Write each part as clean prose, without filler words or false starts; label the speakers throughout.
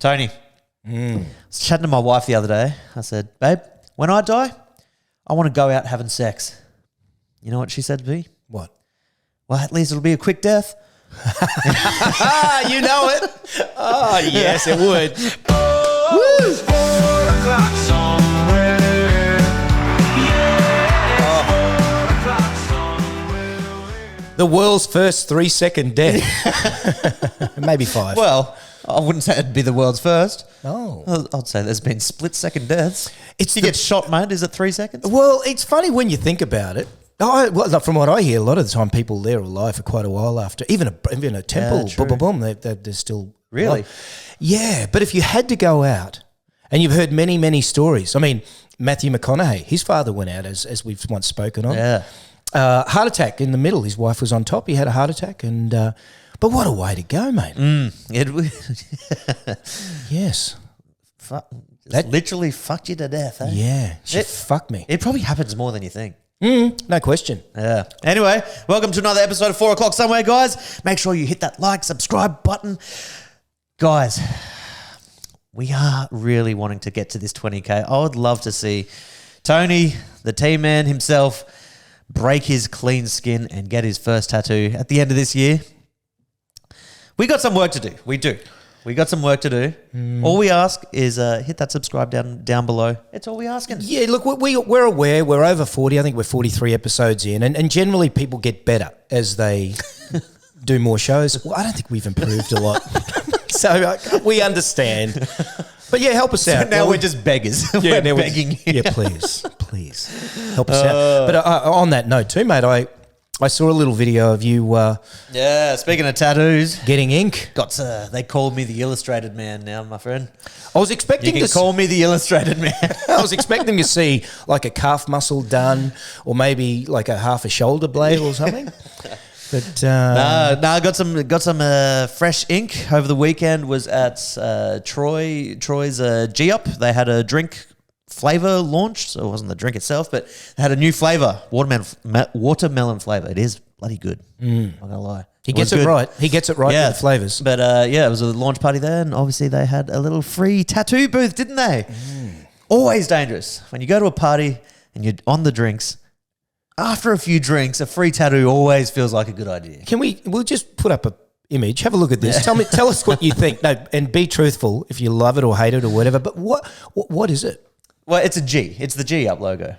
Speaker 1: Tony, I was chatting to my wife the other day. I said, babe, when I die, I want to go out having sex. You know what she said to me?
Speaker 2: What?
Speaker 1: Well, at least it'll be a quick death.
Speaker 2: You know it. Oh, yes, it would. The world's first 3-second death. Maybe 5.
Speaker 1: Well, I wouldn't say it'd be the world's first.
Speaker 2: Oh.
Speaker 1: I'd say there's been split-second deaths. If you get shot, mate, is it 3 seconds?
Speaker 2: Well, it's funny when you think about it. From what I hear, a lot of the time people there are alive for quite a while after. Even a temple,
Speaker 1: true.
Speaker 2: boom, they're still
Speaker 1: Really?
Speaker 2: alive. Yeah, but if you had to go out, and you've heard many, many stories. I mean, Matthew McConaughey, his father went out, as we've once spoken on.
Speaker 1: Yeah.
Speaker 2: Heart attack in the middle. His wife was on top. He had a heart attack, and but what a way to go, mate. Yes.
Speaker 1: Literally fucked you to death, eh?
Speaker 2: Yeah, she fucked me.
Speaker 1: It probably happens more than you think.
Speaker 2: No question.
Speaker 1: Yeah. Anyway, welcome to another episode of 4 o'clock somewhere, guys. Make sure you hit that like, subscribe button. Guys, we are really wanting to get to this 20K. I would love to see Tony, the team man himself, break his clean skin and get his first tattoo at the end of this year. We got some work to do. We do. We got some work to do. All we ask is hit that subscribe down below. It's all we asking.
Speaker 2: Yeah, look, we're aware. We're over 40. I think we're 43 episodes in. And generally people get better as they do more shows. Well, I don't think we've improved a lot. So we understand. But yeah, help us out.
Speaker 1: Now we're just beggars.
Speaker 2: Yeah,
Speaker 1: we're begging you.
Speaker 2: Yeah, please help us out. But on that note too, mate, I saw a little video of you.
Speaker 1: Speaking of tattoos,
Speaker 2: getting ink.
Speaker 1: They called me the illustrated man now, my friend.
Speaker 2: I was expecting
Speaker 1: you can call me the illustrated man.
Speaker 2: I was expecting to see like a calf muscle done, or maybe like a half a shoulder blade or something. But
Speaker 1: no, I got some fresh ink over the weekend. Was at Troy's G-Up. They had a drink flavour launched, so it wasn't the drink itself, but they had a new flavour, watermelon flavour. It is bloody good. I'm not gonna lie.
Speaker 2: He gets it right. He gets it right with the flavours.
Speaker 1: But it was a launch party there, and obviously they had a little free tattoo booth, didn't they? Always dangerous when you go to a party and you're on the drinks. After a few drinks, a free tattoo always feels like a good idea.
Speaker 2: We'll just put up a image. Have a look at this. Yeah. Tell us what you think. No, and be truthful if you love it or hate it or whatever. But what is it?
Speaker 1: Well, it's a G. It's the G-Up logo.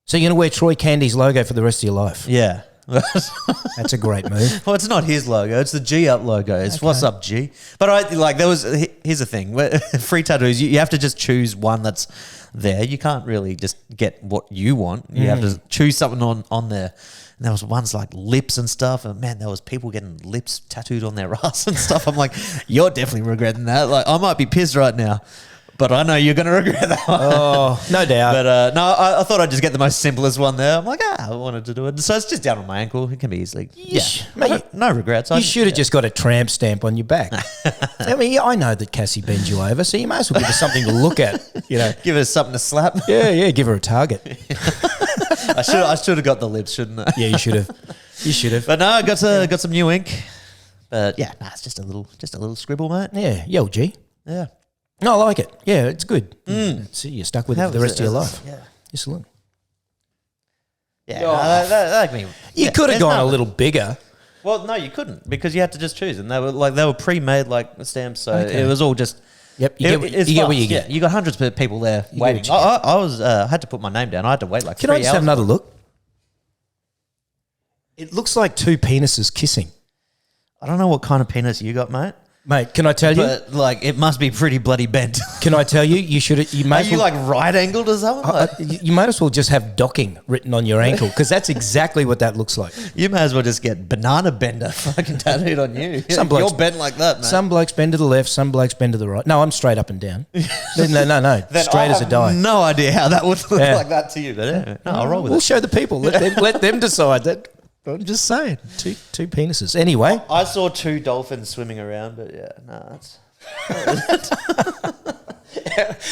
Speaker 2: So you're going to wear Troy Candy's logo for the rest of your life?
Speaker 1: Yeah.
Speaker 2: That's a great move.
Speaker 1: Well, it's not his logo. It's the G-Up logo. It's okay. What's up, G? But here's the thing. Free tattoos, you have to just choose one that's there. You can't really just get what you want. You have to choose something on there. And there was ones like lips and stuff. And man, there was people getting lips tattooed on their ass and stuff. I'm like, you're definitely regretting that. Like, I might be pissed right now. But I know you're going to regret that one.
Speaker 2: Oh, no doubt.
Speaker 1: But no, I thought I'd just get the most simplest one there. I'm like, I wanted to do it. So it's just down on my ankle. It can be easily. Mate, no regrets.
Speaker 2: You should have just got a tramp stamp on your back. I mean, I know that Cassie bends you over, so you may as well give her something to look at. You know,
Speaker 1: give her something to slap.
Speaker 2: Yeah, give her a target.
Speaker 1: I should have got the lips, shouldn't I?
Speaker 2: Yeah, you should have. You should have.
Speaker 1: But no, I got some new ink. But yeah, it's just a little scribble, mate.
Speaker 2: Yeah, yo, G.
Speaker 1: Yeah.
Speaker 2: No, I like it. Yeah, it's good. See, you're stuck with it for the rest of your life.
Speaker 1: Yeah.
Speaker 2: Just look.
Speaker 1: Yeah.
Speaker 2: You could have gone a little bigger.
Speaker 1: Well, no, you couldn't because you had to just choose, and they were pre-made stamps, so it was all just.
Speaker 2: Yep, you get what you get.
Speaker 1: Yeah, you got hundreds of people there waiting. I had to put my name down. I had to wait 3 hours.
Speaker 2: Can I just have another look? It looks like two penises kissing.
Speaker 1: I don't know what kind of penis you got, mate.
Speaker 2: Mate, can I tell you?
Speaker 1: But it must be pretty bloody bent.
Speaker 2: Can I tell you?
Speaker 1: Are you right angled or something?
Speaker 2: You might as well just have docking written on your ankle because that's exactly what that looks like.
Speaker 1: You may as well just get banana bender fucking tattooed on you. You're bent like that, mate.
Speaker 2: Some blokes bend to the left, some blokes bend to the right. No, I'm straight up and down. No. Straight as a die.
Speaker 1: No idea how that would look like that to you, but no, I'll roll with it.
Speaker 2: We'll show the people. Let them decide that. I'm just saying, two penises. Anyway,
Speaker 1: I saw 2 dolphins swimming around, but yeah, no,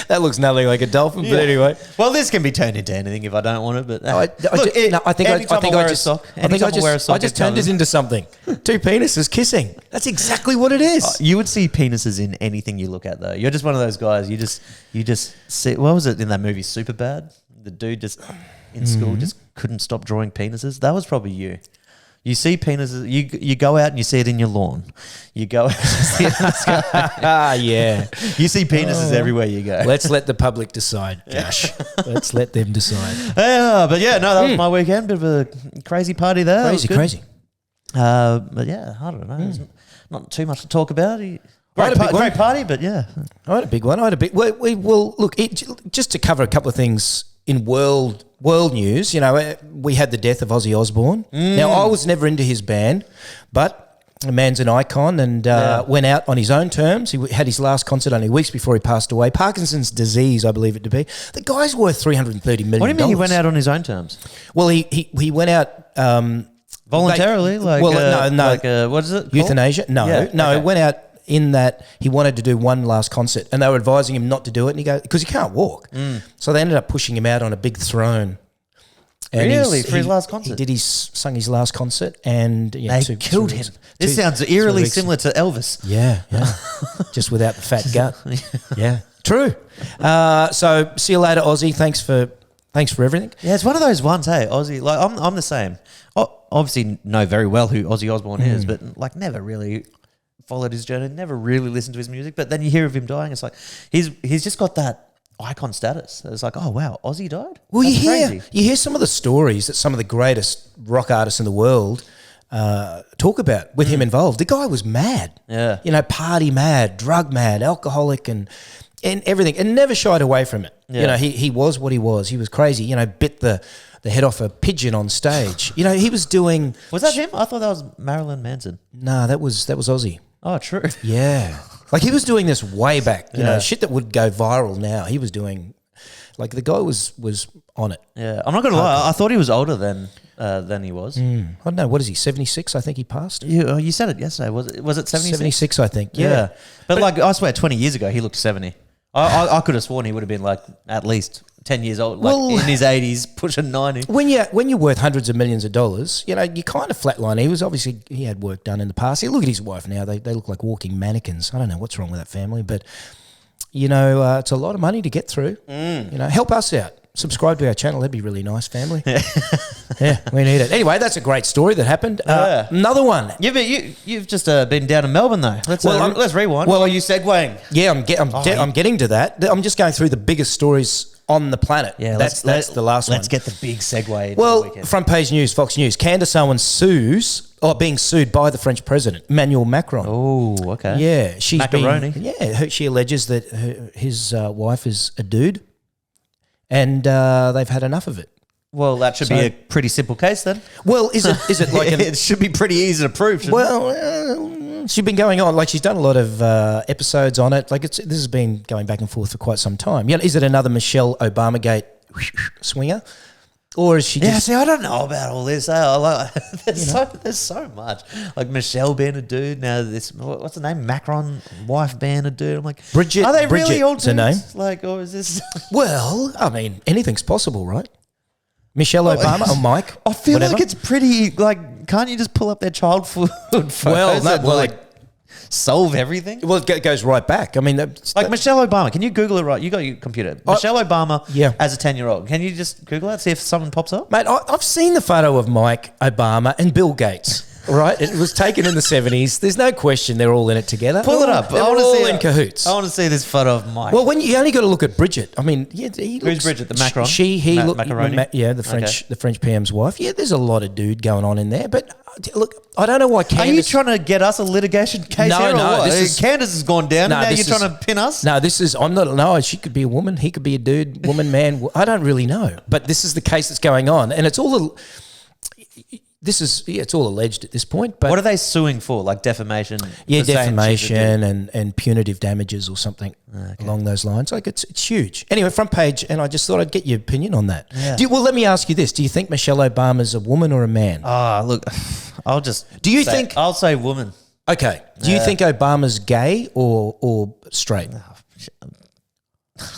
Speaker 2: that That looks nothing like a dolphin, but anyway.
Speaker 1: Well, this can be turned into anything if I don't want it. But
Speaker 2: I just turned it into something. Two penises kissing. That's exactly what it is.
Speaker 1: You would see penises in anything you look at, though. You're just one of those guys. You just see. What was it in that movie, Superbad? The dude just in school just couldn't stop drawing penises. That was probably you. You see penises. You go out and you see it in your lawn. You go out and see it in the sky.
Speaker 2: Yeah.
Speaker 1: You see penises everywhere you go.
Speaker 2: Let's let the public decide, Josh. Let's let them decide.
Speaker 1: Yeah, but yeah, no, that was my weekend. Bit of a crazy party there.
Speaker 2: Crazy.
Speaker 1: But yeah, I don't know. There's not too much to talk about. Great party, but yeah.
Speaker 2: I had a big one. Well, look, just to cover a couple of things in world news, we had the death of Ozzy Osbourne. Now, I was never into his band, but the man's an icon and went out on his own terms. He had his last concert only weeks before he passed away. Parkinson's disease, I believe it to be. The guy's worth $330 million.
Speaker 1: What do you mean he went out on his own terms?
Speaker 2: Well, he went out...
Speaker 1: voluntarily?
Speaker 2: No.
Speaker 1: What is it called?
Speaker 2: Euthanasia? No. It went out in that he wanted to do one last concert and they were advising him not to do it, and he goes, because he can't walk. So they ended up pushing him out on a big throne. And
Speaker 1: really? For his last concert?
Speaker 2: He sung his last concert and...
Speaker 1: they killed him. This sounds eerily similar to Elvis.
Speaker 2: Yeah. Just without the fat gut. Yeah. True. So see you later, Ozzy. Thanks for everything.
Speaker 1: Yeah, it's one of those ones, hey, Ozzy. Like, I'm the same. Obviously know very well who Ozzy Osbourne is, but like never really followed his journey, never really listened to his music. But then you hear of him dying, it's like he's just got that icon status. It's like, oh wow, Ozzy died?
Speaker 2: Well,
Speaker 1: That's
Speaker 2: you hear some of the stories that some of the greatest rock artists in the world talk about with him involved. The guy was mad.
Speaker 1: Yeah.
Speaker 2: Party mad, drug mad, alcoholic and everything, and never shied away from it.
Speaker 1: Yeah.
Speaker 2: He was what he was. He was crazy. Bit the head off a pigeon on stage. He was doing...
Speaker 1: Was that him? I thought that was Marilyn Manson.
Speaker 2: No, that was Ozzy.
Speaker 1: Oh, true.
Speaker 2: Yeah. Like he was doing this way back, shit that would go viral now. He was doing, like the guy was on it.
Speaker 1: Yeah. I'm not going to lie. I thought he was older than he was.
Speaker 2: I don't know. What is he, 76? I think he passed.
Speaker 1: You said it yesterday. Was it 76?
Speaker 2: 76, I think. Yeah.
Speaker 1: But like, I swear 20 years ago, he looked 70. I could have sworn he would have been like at least 10 years old, in his 80s, pushing 90.
Speaker 2: When you're worth hundreds of millions of dollars, you kind of flatline. He had work done in the past. Look at his wife now. They look like walking mannequins. I don't know what's wrong with that family, but it's a lot of money to get through. Help us out. Subscribe to our channel. That'd be really nice, family. Yeah, we need it. Anyway, that's a great story that happened. Another one.
Speaker 1: You've just been down in Melbourne though. Let's rewind.
Speaker 2: Well,
Speaker 1: are you segueing?
Speaker 2: Yeah, I'm getting to that. I'm just going through the biggest stories on the planet. Yeah, that's the last one.
Speaker 1: Let's get the big segue.
Speaker 2: Well, front page news, Fox News. Candace Owens being sued by the French president, Emmanuel Macron.
Speaker 1: Oh, okay.
Speaker 2: Yeah,
Speaker 1: she
Speaker 2: alleges that his wife is a dude, and they've had enough of it.
Speaker 1: Well, that should be a pretty simple case then.
Speaker 2: Well, is it like
Speaker 1: it should be pretty easy to prove?
Speaker 2: She's been going on, like she's done a lot of episodes on it. Like this has been going back and forth for quite some time. Is it another Michelle Obamagate swinger, or is she?
Speaker 1: See, I don't know about all this. There's so much. Like Michelle being a dude now. What's the name? Macron wife being a dude. I'm like,
Speaker 2: Bridget.
Speaker 1: Are they really all dudes?
Speaker 2: Her name?
Speaker 1: Like, or is this?
Speaker 2: Well, I mean, anything's possible, right? Michelle Obama or Mike?
Speaker 1: I feel like it's pretty, like, can't you just pull up their child food photos solve everything?
Speaker 2: Well, it goes right back. I mean...
Speaker 1: Michelle Obama, can you Google it right? You got your computer. Michelle Obama as a 10-year-old. Can you just Google that, see if someone pops up?
Speaker 2: Mate, I've seen the photo of Mike Obama and Bill Gates. Right, it was taken in the 70s. There's no question they're all in it together.
Speaker 1: Pull it up.
Speaker 2: They're all in cahoots.
Speaker 1: I want to see this photo of Mike.
Speaker 2: Well, when you only got to look at Bridget. I mean,
Speaker 1: who's Bridget? The Macron?
Speaker 2: Macaroni? The French PM's wife. Yeah, there's a lot of dude going on in there. But look, I don't know why Candace...
Speaker 1: Are you trying to get us a litigation case here or what? Candace has gone down and now you're trying to pin us?
Speaker 2: No, I'm not... No, she could be a woman. He could be a dude, woman, man. I don't really know. But this is the case that's going on. And it's all... it's all alleged at this point. But
Speaker 1: what are they suing for? Like defamation?
Speaker 2: Yeah, defamation and punitive damages or something along those lines. Like it's huge. Anyway, front page, and I just thought I'd get your opinion on that.
Speaker 1: Yeah.
Speaker 2: Well, let me ask you this: do you think Michelle Obama's a woman or a man?
Speaker 1: Look, I'll say woman.
Speaker 2: Okay. Do you think Obama's gay or straight?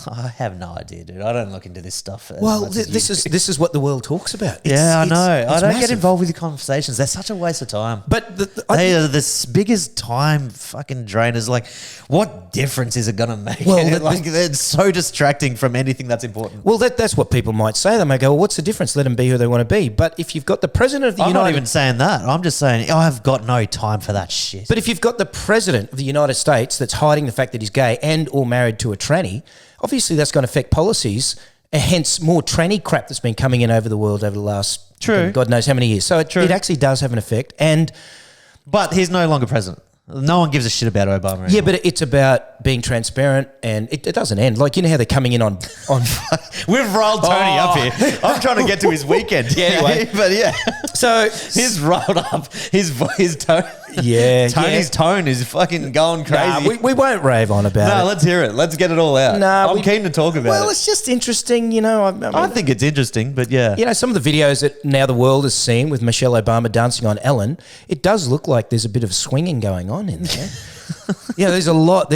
Speaker 1: I have no idea, dude. I don't look into this stuff.
Speaker 2: Well, this is what the world talks about.
Speaker 1: I know. I don't
Speaker 2: massive.
Speaker 1: get involved with the conversations. They're such a waste of time.
Speaker 2: But
Speaker 1: They are the biggest time fucking drainers. Like, what difference is it going to make?
Speaker 2: Well,
Speaker 1: they're so distracting from anything that's important.
Speaker 2: Well, that's what people might say. They might go, well, what's the difference? Let them be who they want to be. But if you've got the president of the
Speaker 1: I'm not even saying that. I'm just saying I've got no time for that shit.
Speaker 2: But if you've got the president of the United States that's hiding the fact that he's gay and or married to a tranny, obviously that's going to affect policies, and hence more tranny crap that's been coming in over the world over the last God knows how many years. So it actually does have an effect.
Speaker 1: But he's no longer president. No one gives a shit about Obama anymore.
Speaker 2: Yeah, but it's about being transparent, and it doesn't end. Like, you know how they're coming in on
Speaker 1: We've rolled Tony up here. I'm trying to get to his weekend.
Speaker 2: Anyway.
Speaker 1: But yeah.
Speaker 2: So
Speaker 1: he's rolled up. His tone.
Speaker 2: Yeah.
Speaker 1: Tony's tone is fucking going crazy.
Speaker 2: Nah, we won't rave on about it.
Speaker 1: No, let's hear it. Let's get it all out. I'm keen to talk about it.
Speaker 2: Well, it's just interesting, you know.
Speaker 1: I think it's interesting, but yeah.
Speaker 2: You know, some of the videos that now the world has seen with Michelle Obama dancing on Ellen, it does look like there's a bit of swinging going on in there. Yeah, there's a lot,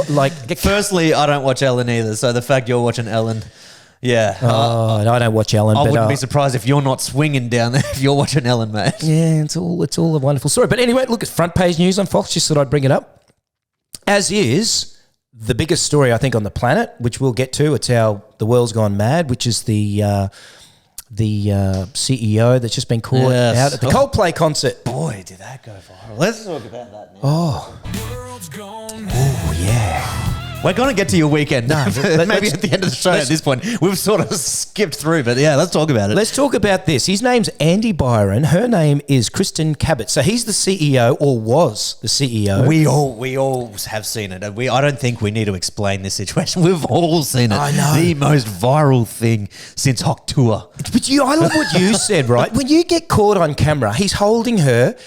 Speaker 2: like...
Speaker 1: Firstly, I don't watch Ellen either, so the fact you're watching Ellen... Yeah.
Speaker 2: I don't watch Ellen.
Speaker 1: I wouldn't be surprised if you're not swinging down there if you're watching Ellen, mate.
Speaker 2: Yeah, it's all a wonderful story. But anyway, look, at front page news on Fox. Just thought I'd bring it up. As is the biggest story, I think, on the planet, which we'll get to. It's how the world's gone mad, which is the CEO that's just been caught out at the Coldplay concert.
Speaker 1: Boy, did that go viral. Let's talk about that now.
Speaker 2: Oh, yeah.
Speaker 1: We're going to get to your weekend. No, maybe at the end of the show at this point. We've sort of skipped through, but yeah, let's talk about it.
Speaker 2: Let's talk about this. His name's Andy Byron. Her name is Kristen Cabot. So he's the CEO, or was the CEO.
Speaker 1: We all have seen it. I don't think we need to explain this situation. We've all seen it.
Speaker 2: I know.
Speaker 1: The most viral thing since Hot Tour.
Speaker 2: But I love what you said, right? When you get caught on camera, he's holding her.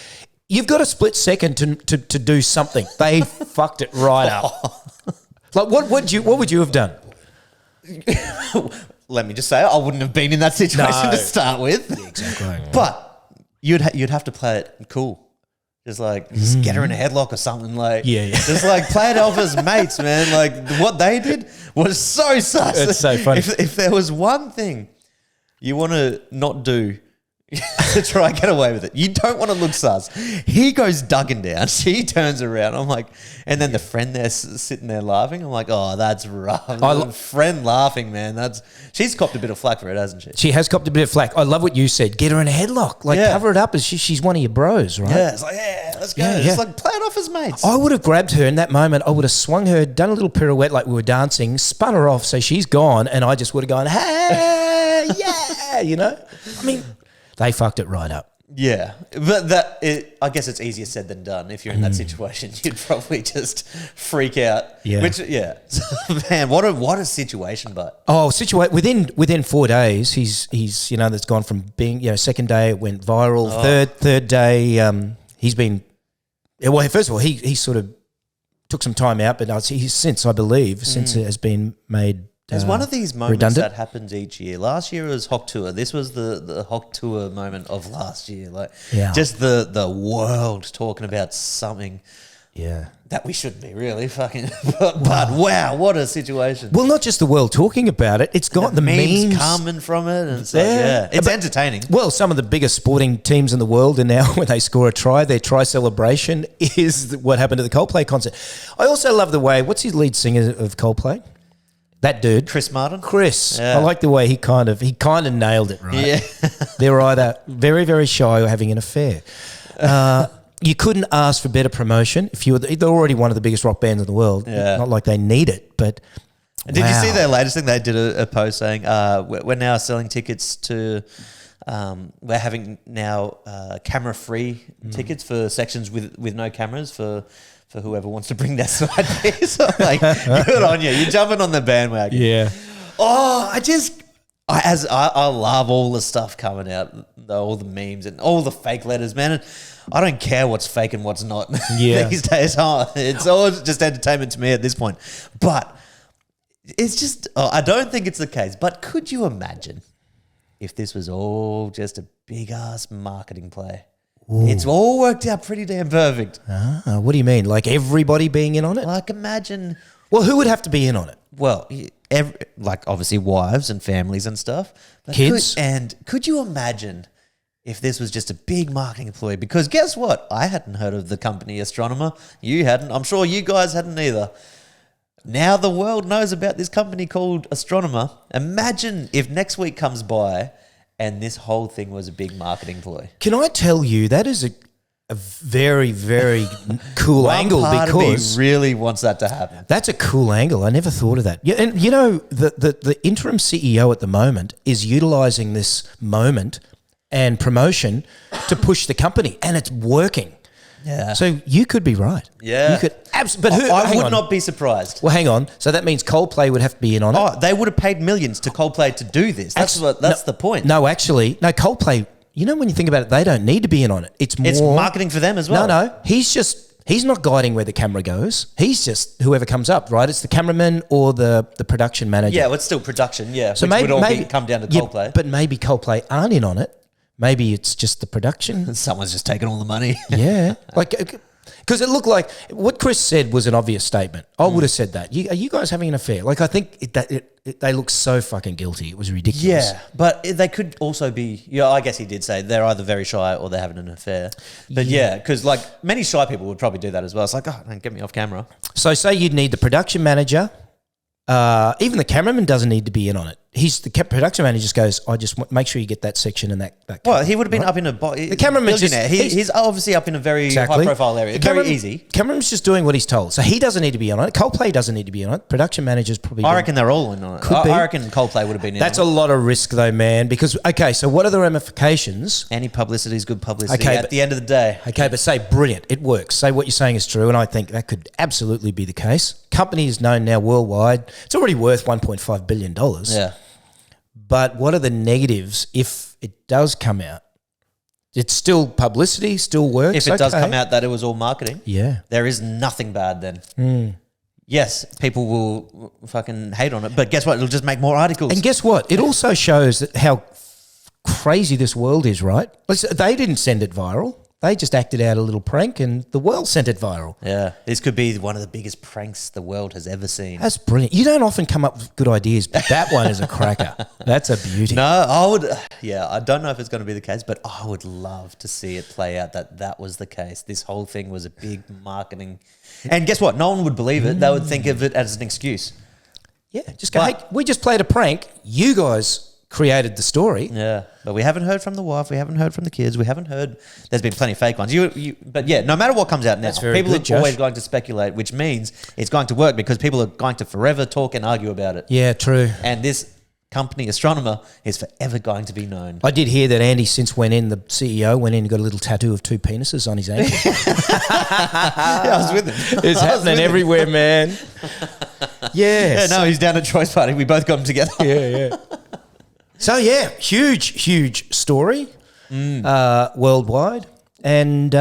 Speaker 2: You've got a split second to do something. They fucked it right up. Like, what would you have done?
Speaker 1: Let me just say, I wouldn't have been in that situation to start with.
Speaker 2: Yeah, exactly.
Speaker 1: But you'd have to play it cool. Just get her in a headlock or something. Just play it off as mates, man. Like, what they did was so sus.
Speaker 2: It's so funny.
Speaker 1: If there was one thing you want to not do to try and get away with it, you don't want to look sus. He goes ducking down. She turns around. I'm like, and then the friend there sitting there laughing. I'm like, oh, that's rough. Friend laughing, man. She's copped a bit of flack for it, hasn't she?
Speaker 2: She has copped a bit of flack. I love what you said. Get her in a headlock. Cover it up as she's one of your bros, right?
Speaker 1: Yeah, it's like, yeah, let's go.
Speaker 2: Yeah.
Speaker 1: Just play it off as mates.
Speaker 2: I would have grabbed her in that moment. I would have swung her, done a little pirouette like we were dancing, spun her off so she's gone, and I just would have gone, hey, yeah, you know? I mean... They fucked it right up.
Speaker 1: Yeah, but I guess it's easier said than done. If you're in that situation, you'd probably just freak out.
Speaker 2: Yeah.
Speaker 1: Man, what a situation! But
Speaker 2: within 4 days, he's that's gone from being second day it went viral. Third day, he's been. Well, first of all, he sort of took some time out, but since it has been made.
Speaker 1: There's one of these moments
Speaker 2: redundant.
Speaker 1: that happens each year. Last year was Hot Tour. This was the Hot Tour moment of last year. Just the world talking about something that we shouldn't be really fucking. But wow, what a situation.
Speaker 2: Well, not just the world talking about it. It's got the memes
Speaker 1: coming from it. And it's entertaining.
Speaker 2: Well, some of the biggest sporting teams in the world are now, when they score a try, their try celebration is what happened at the Coldplay concert. I also love the way, what's his lead singer of Coldplay? That dude.
Speaker 1: Chris Martin?
Speaker 2: Chris. Yeah. I like the way he kind of nailed it, right?
Speaker 1: Yeah.
Speaker 2: They're either very, very shy or having an affair. You couldn't ask for better promotion. They're already one of the biggest rock bands in the world. Yeah. Not like they need it, but
Speaker 1: Did you see their latest thing? They did a post saying, we're now selling tickets to... we're having now camera-free tickets for sections with no cameras for whoever wants to bring their side piece. So good on you. You're jumping on the bandwagon.
Speaker 2: Yeah.
Speaker 1: Oh, I love all the stuff coming out, all the memes and all the fake letters, man. And I don't care what's fake and what's not these days. It's always just entertainment to me at this point. But it's just, I don't think it's the case. But could you imagine if this was all just a big-ass marketing play? Ooh. It's all worked out pretty damn perfect.
Speaker 2: What do you mean? Like everybody being in on it?
Speaker 1: Imagine...
Speaker 2: Well, who would have to be in on it?
Speaker 1: Well, like obviously wives and families and stuff. But
Speaker 2: Kids.
Speaker 1: Could you imagine if this was just a big marketing employee? Because guess what? I hadn't heard of the company Astronomer. You hadn't. I'm sure you guys hadn't either. Now the world knows about this company called Astronomer. Imagine if next week comes by and this whole thing was a big marketing ploy.
Speaker 2: Can I tell you, that is a very, very cool angle,
Speaker 1: Part
Speaker 2: because
Speaker 1: of me really wants that to happen.
Speaker 2: that's a cool angle. I never thought of that. Yeah, and you know, the interim CEO at the moment is utilizing this moment and promotion to push the company, and it's working.
Speaker 1: Yeah.
Speaker 2: So you could be right.
Speaker 1: Yeah.
Speaker 2: You could absolutely. But
Speaker 1: I
Speaker 2: hang
Speaker 1: would
Speaker 2: on.
Speaker 1: not be surprised.
Speaker 2: Well, hang on. So that means Coldplay would have to be in on it.
Speaker 1: Oh, they would have paid millions to Coldplay to do this. That's the point.
Speaker 2: No, actually, no. Coldplay. You know, when you think about it, they don't need to be in on it. It's more
Speaker 1: It's marketing for them as well.
Speaker 2: No. He's not guiding where the camera goes. He's just whoever comes up, right? It's the cameraman or the production manager.
Speaker 1: Yeah, well, it's still production, yeah.
Speaker 2: So
Speaker 1: which
Speaker 2: maybe,
Speaker 1: would all come down to Coldplay.
Speaker 2: But maybe Coldplay aren't in on it. Maybe it's just the production.
Speaker 1: Someone's just taking all the money.
Speaker 2: Yeah. Because it looked like what Chris said was an obvious statement. I would have said that. Are you guys having an affair? Like, I think they look so fucking guilty. It was ridiculous.
Speaker 1: Yeah, but they could also be, I guess he did say they're either very shy or they're having an affair. But yeah, because like many shy people would probably do that as well. It's like, oh, don't get me off camera.
Speaker 2: So say you'd need the production manager. Even the cameraman doesn't need to be in on it. The production manager just goes, I just want, make sure you get that section and that.
Speaker 1: Well, he would have been up in the
Speaker 2: cameraman's just
Speaker 1: he's obviously up in a very high profile area. Very easy.
Speaker 2: Cameraman's just doing what he's told, so he doesn't need to be on it. Coldplay doesn't need to be on it. Production manager's probably.
Speaker 1: I reckon they're all in on it. I reckon Coldplay would have been in.
Speaker 2: That's a lot of risk though, man. Because so what are the ramifications?
Speaker 1: Any publicity is good publicity.
Speaker 2: Okay,
Speaker 1: at the end of the day.
Speaker 2: Okay, but say brilliant, it works. Say what you're saying is true, and I think that could absolutely be the case. Company is known now worldwide. It's already worth $1.5 billion.
Speaker 1: Yeah.
Speaker 2: But what are the negatives if it does come out? It's still publicity, still works.
Speaker 1: If it does come out that it was all marketing,
Speaker 2: yeah,
Speaker 1: there is nothing bad then. Yes, people will fucking hate on it, but guess what? It'll just make more articles.
Speaker 2: And guess what? It also shows that how crazy this world is, right? They didn't send it viral. They just acted out a little prank and the world sent it viral.
Speaker 1: Yeah, this could be one of the biggest pranks the world has ever seen.
Speaker 2: That's brilliant. You don't often come up with good ideas, but that one is a cracker. That's a beauty.
Speaker 1: No, I would. Yeah, I don't know if it's going to be the case, but I would love to see it play out that was the case. This whole thing was a big marketing. And guess what? No one would believe it. They would think of it as an excuse.
Speaker 2: Yeah, just go, hey, we just played a prank. You guys created the story.
Speaker 1: Yeah, but we haven't heard from the wife. We haven't heard from the kids. We haven't heard. There's been plenty of fake ones. But yeah, no matter what comes out now, people are always going to speculate, which means it's going to work because people are going to forever talk and argue about it.
Speaker 2: Yeah, true.
Speaker 1: And this company, Astronomer, is forever going to be known.
Speaker 2: I did hear that Andy since went in, the CEO went in and got a little tattoo of 2 penises on his ankle.
Speaker 1: Yeah, I was with him.
Speaker 2: It's happening everywhere, man. Yes.
Speaker 1: Yeah, no, he's down at Choice Party. We both got him together.
Speaker 2: Yeah. So yeah, huge story worldwide, and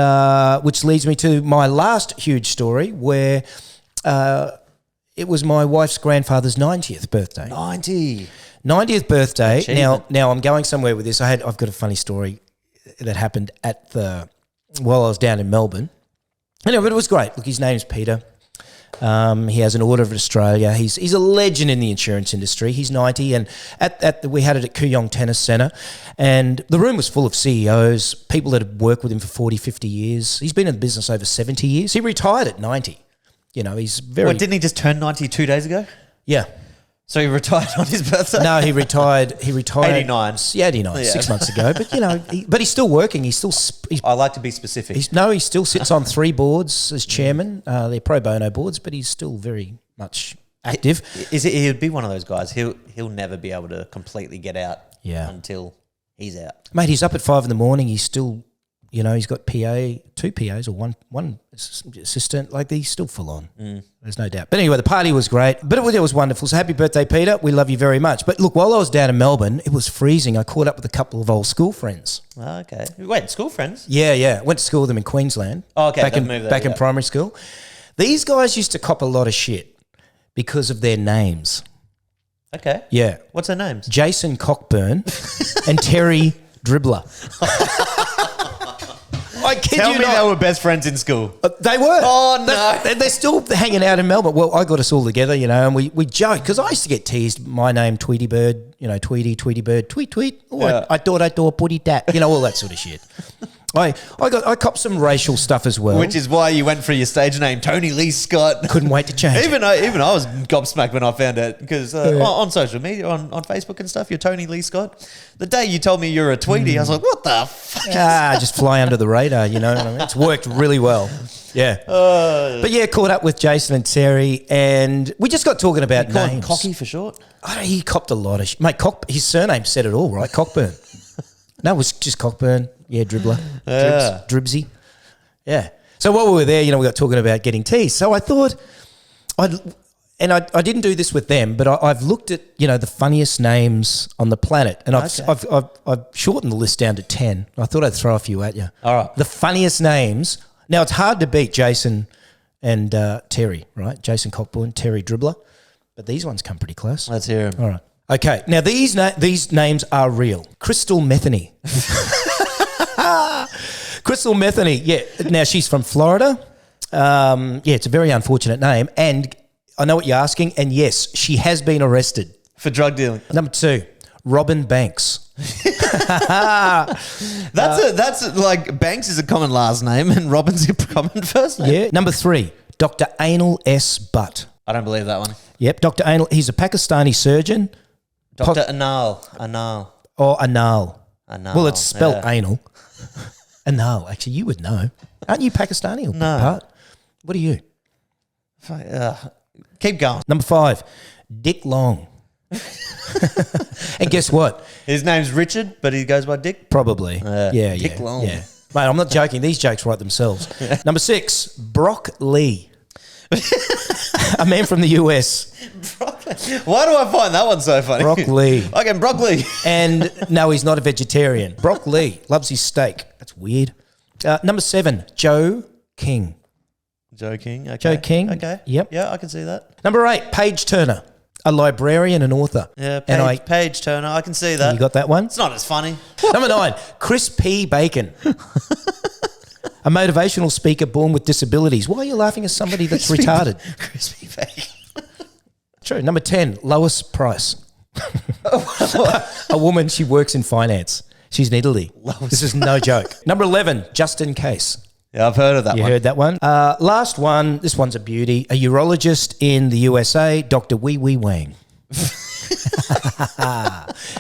Speaker 2: which leads me to my last huge story, where it was my wife's grandfather's 90th birthday. 90th birthday.
Speaker 1: Achievement.
Speaker 2: Now I'm going somewhere with this. I've got a funny story that happened while I was down in Melbourne. Anyway, but it was great. Look, his name's Peter. He has an Order of Australia. He's a legend in the insurance industry. He's 90, and we had it at Kooyong Tennis Centre, and the room was full of CEOs, people that had worked with him for 40, 50 years. He's been in the business over 70 years. He retired at 90. You know, he's very...
Speaker 1: What, didn't he just turn 90 2 days ago?
Speaker 2: Yeah.
Speaker 1: So he retired on his birthday?
Speaker 2: No, he retired...
Speaker 1: 89.
Speaker 2: Yeah, 89,
Speaker 1: Yeah.
Speaker 2: 6 months ago. But, you know, but he's still working.
Speaker 1: I like to be specific.
Speaker 2: He still sits on 3 boards as chairman. They're pro bono boards, but he's still very much active.
Speaker 1: He would be one of those guys. He'll never be able to completely get out until he's out.
Speaker 2: Mate, he's up at 5 a.m. He's still, you know, he's got 2 PAs or one assistant. Like, he's still full on. There's no doubt. But anyway, the party was great. But it was wonderful. So happy birthday, Peter. We love you very much. But look, while I was down in Melbourne, it was freezing. I caught up with a couple of old school friends.
Speaker 1: Oh, okay. Wait, school friends?
Speaker 2: Yeah. Went to school with them in Queensland.
Speaker 1: Oh, okay.
Speaker 2: Back in primary school. These guys used to cop a lot of shit because of their names.
Speaker 1: Okay.
Speaker 2: Yeah.
Speaker 1: What's their names?
Speaker 2: Jason Cockburn and Terry Dribbler.
Speaker 1: Tell me they were best friends in school.
Speaker 2: They were.
Speaker 1: Oh, no.
Speaker 2: They're still hanging out in Melbourne. Well, I got us all together, and we joked because I used to get teased. My name, Tweety Bird, Tweety Bird, tweet. Oh, yeah. I thought, putty dat, all that sort of shit. I copped some racial stuff as well.
Speaker 1: Which is why you went for your stage name, Tony Lee Scott.
Speaker 2: Couldn't wait to change.
Speaker 1: Even I was gobsmacked when I found out because on social media, on Facebook and stuff, you're Tony Lee Scott. The day you told me you're a Tweety, I was like, what the fuck?
Speaker 2: Just fly under the radar, you know what I mean? It's worked really well. Yeah. But yeah, caught up with Jason and Terry, and we just got talking about names.
Speaker 1: Cocky for short?
Speaker 2: He copped a lot of shit. Mate, his surname said it all, right? Cockburn. No, it was just Cockburn. Yeah, dribbler.
Speaker 1: Yeah.
Speaker 2: Dribsy. Yeah. So while we were there, we got talking about getting teased. So I thought I didn't do this with them, but I've looked at, the funniest names on the planet, and I've shortened the list down to 10. I thought I'd throw a few at you.
Speaker 1: All right.
Speaker 2: The funniest names. Now, it's hard to beat Jason and Terry, right? Jason Cockburn, Terry Dribbler. But these ones come pretty close.
Speaker 1: Let's hear them.
Speaker 2: All right. Okay. Now, these names are real. Crystal Metheny. Crystal Metheny, yeah. Now, she's from Florida. It's a very unfortunate name. And I know what you're asking. And yes, she has been arrested.
Speaker 1: For drug dealing.
Speaker 2: Number 2, Robin Banks.
Speaker 1: That's like Banks is a common last name and Robin's a common first name.
Speaker 2: Yeah. Number 3, Dr. Anil S. Butt.
Speaker 1: I don't believe that one.
Speaker 2: Yep. Dr. Anil, he's a Pakistani surgeon.
Speaker 1: Dr. Anal.
Speaker 2: Or Anal.
Speaker 1: Anal.
Speaker 2: Well, it's spelled anal. Anal. Actually, you would know. Aren't you Pakistani or part? What are you?
Speaker 1: Keep going.
Speaker 2: Number 5, Dick Long. And guess what?
Speaker 1: His name's Richard, but he goes by Dick?
Speaker 2: Probably.
Speaker 1: Dick Long.
Speaker 2: Yeah. Mate, I'm not joking. These jokes write themselves. Number 6, Brock Lee. A man from the US.
Speaker 1: Why do I find that one so funny?
Speaker 2: Brock Lee.
Speaker 1: Okay, Brock Lee.
Speaker 2: And no, he's not a vegetarian. Brock Lee loves his steak. That's weird. Number 7, Joe King.
Speaker 1: Joe King. Okay.
Speaker 2: Joe King.
Speaker 1: Okay.
Speaker 2: Yep.
Speaker 1: Yeah, I can see that.
Speaker 2: Number 8, Paige Turner, a librarian and author.
Speaker 1: Yeah, Paige Turner. I can see that.
Speaker 2: You got that one?
Speaker 1: It's not as funny.
Speaker 2: Number 9, Chris P. Bacon. A motivational speaker born with disabilities. Why are you laughing at somebody that's retarded?
Speaker 1: Crispy Bacon.
Speaker 2: True. Number 10, Lois Price. A woman, she works in finance. She's in Italy. This is no joke. Number 11, Justin Case.
Speaker 1: Yeah, I've heard of that one.
Speaker 2: You heard that one? Last one, this one's a beauty. A urologist in the USA, Dr. Wee Wee Wang.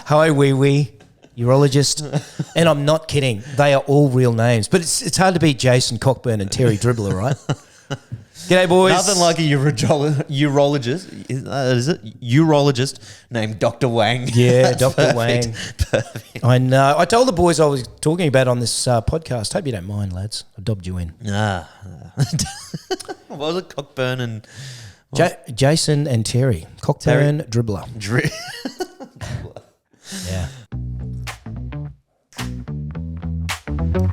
Speaker 2: Hi, Wee Wee. Urologist. And I'm not kidding. They are all real names. But it's hard to beat Jason Cockburn and Terry Dribbler, right? G'day, boys.
Speaker 1: Nothing like a urologist. Is it? Urologist named Dr. Wang.
Speaker 2: Yeah, Dr. Wang.
Speaker 1: Perfect.
Speaker 2: I know. I told the boys I was talking about on this podcast. Hope you don't mind, lads. I dobbed you in.
Speaker 1: What was it? Cockburn and...
Speaker 2: Jason and Terry. Cockburn, Dribbler. Yeah.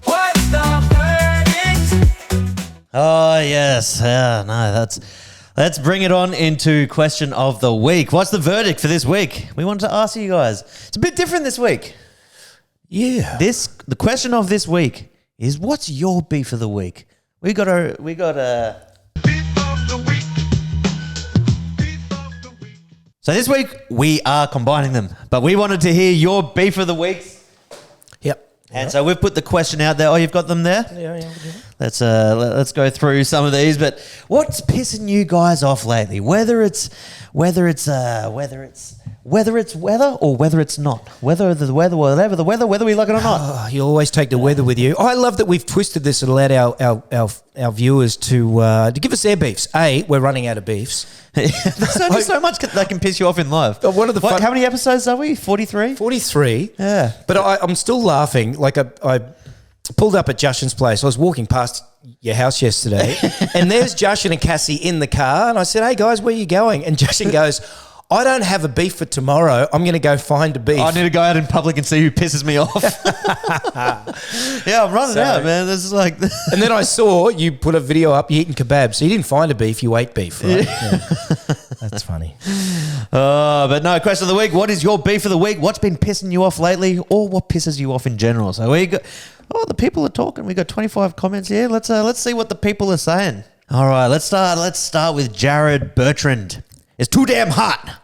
Speaker 3: What's the verdict?
Speaker 1: Oh, yes. Yeah, no, let's bring it on into question of the week. What's the verdict for this week? We wanted to ask you guys. It's a bit different this week.
Speaker 2: Yeah.
Speaker 1: The question of this week is, what's your beef of the week? We got a
Speaker 3: Beef of the week. Beef of the week.
Speaker 1: So this week we are combining them, but we wanted to hear your beef of the weeks.
Speaker 2: Yep.
Speaker 1: And so we've put the question out there. Oh, you've got them there?
Speaker 2: Yeah.
Speaker 1: Let's go through some of these. But what's pissing you guys off lately? Whether it's weather or whether it's not. Whether we like it or not.
Speaker 2: Oh, you always take the weather with you. I love that we've twisted this and allowed our viewers to give us their beefs. We're running out of beefs.
Speaker 1: There's only so much that can piss you off in life.
Speaker 2: One of the
Speaker 1: how many episodes are we? 43?
Speaker 2: 43.
Speaker 1: Yeah.
Speaker 2: But I'm still laughing. Like I pulled up at Jashan's place. I was walking past your house yesterday and there's Jashan and Cassie in the car. And I said, hey guys, where are you going? And Jashan goes, I don't have a beef for tomorrow. I'm going to go find a beef.
Speaker 1: I need to go out in public and see who pisses me off. Yeah, I'm running out, man. This is like...
Speaker 2: And then I saw you put a video up, you eating kebabs. So you didn't find a beef, you ate beef, right? Yeah. That's funny.
Speaker 1: But no, question of the week. What is your beef of the week? What's been pissing you off lately, or what pisses you off in general? So we got... Oh, the people are talking. We got 25 comments here. Let's see what the people are saying. All right, let's start with Jared Bertrand. It's too damn hot.